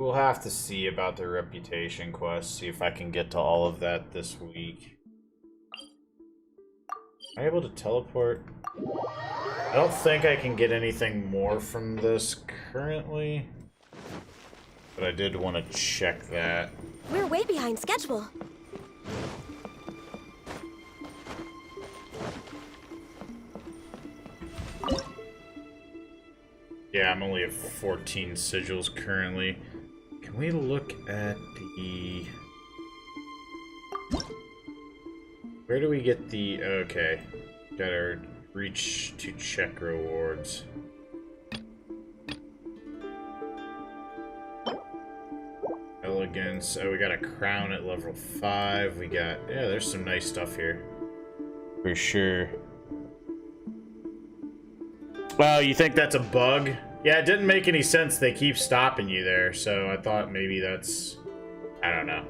We'll have to see about the reputation quest. See if I can get to all of that this week. Am I able to teleport? I don't think I can get anything more from this currently. But I did want to check that. We're way behind schedule. Yeah, I'm only at 14 sigils currently. Can we look at the... Where do we get the... Okay. Gotta reach to check rewards. Elegance. Oh, we got a crown at level 5. We got... Yeah, there's some nice stuff here. For sure. Well, you think that's a bug? Yeah, it didn't make any sense. They keep stopping you there, so I thought maybe that's... I don't know.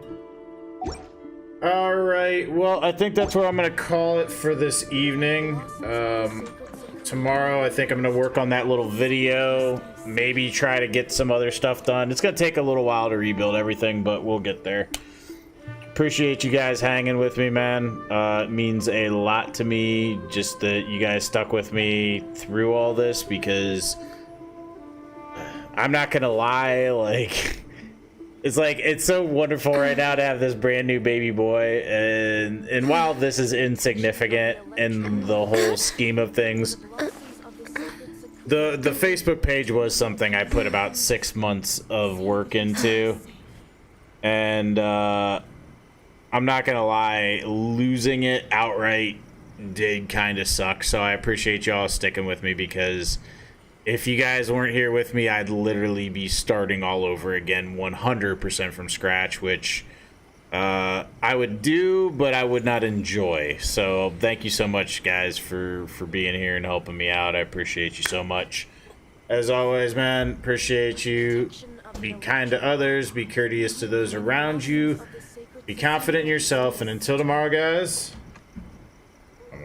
Alright, well, I think that's where I'm going to call it for this evening. Tomorrow, I think I'm going to work on that little video. Maybe try to get some other stuff done. It's going to take a little while to rebuild everything, but we'll get there. Appreciate you guys hanging with me, man. It means a lot to me just that you guys stuck with me through all this, because I'm not gonna lie, like, It's like, it's so wonderful right now to have this brand new baby boy, and while this is insignificant in the whole scheme of things, the Facebook page was something I put about 6 months of work into, and I'm not gonna lie, losing it outright did kind of suck. So I appreciate y'all sticking with me, because if you guys weren't here with me, I'd literally be starting all over again 100% from scratch, which I would do, but I would not enjoy. So thank you so much, guys, for being here and helping me out. I appreciate you so much. As always, man, appreciate you. Be kind to others, be courteous to those around you, be confident in yourself, and until tomorrow, guys,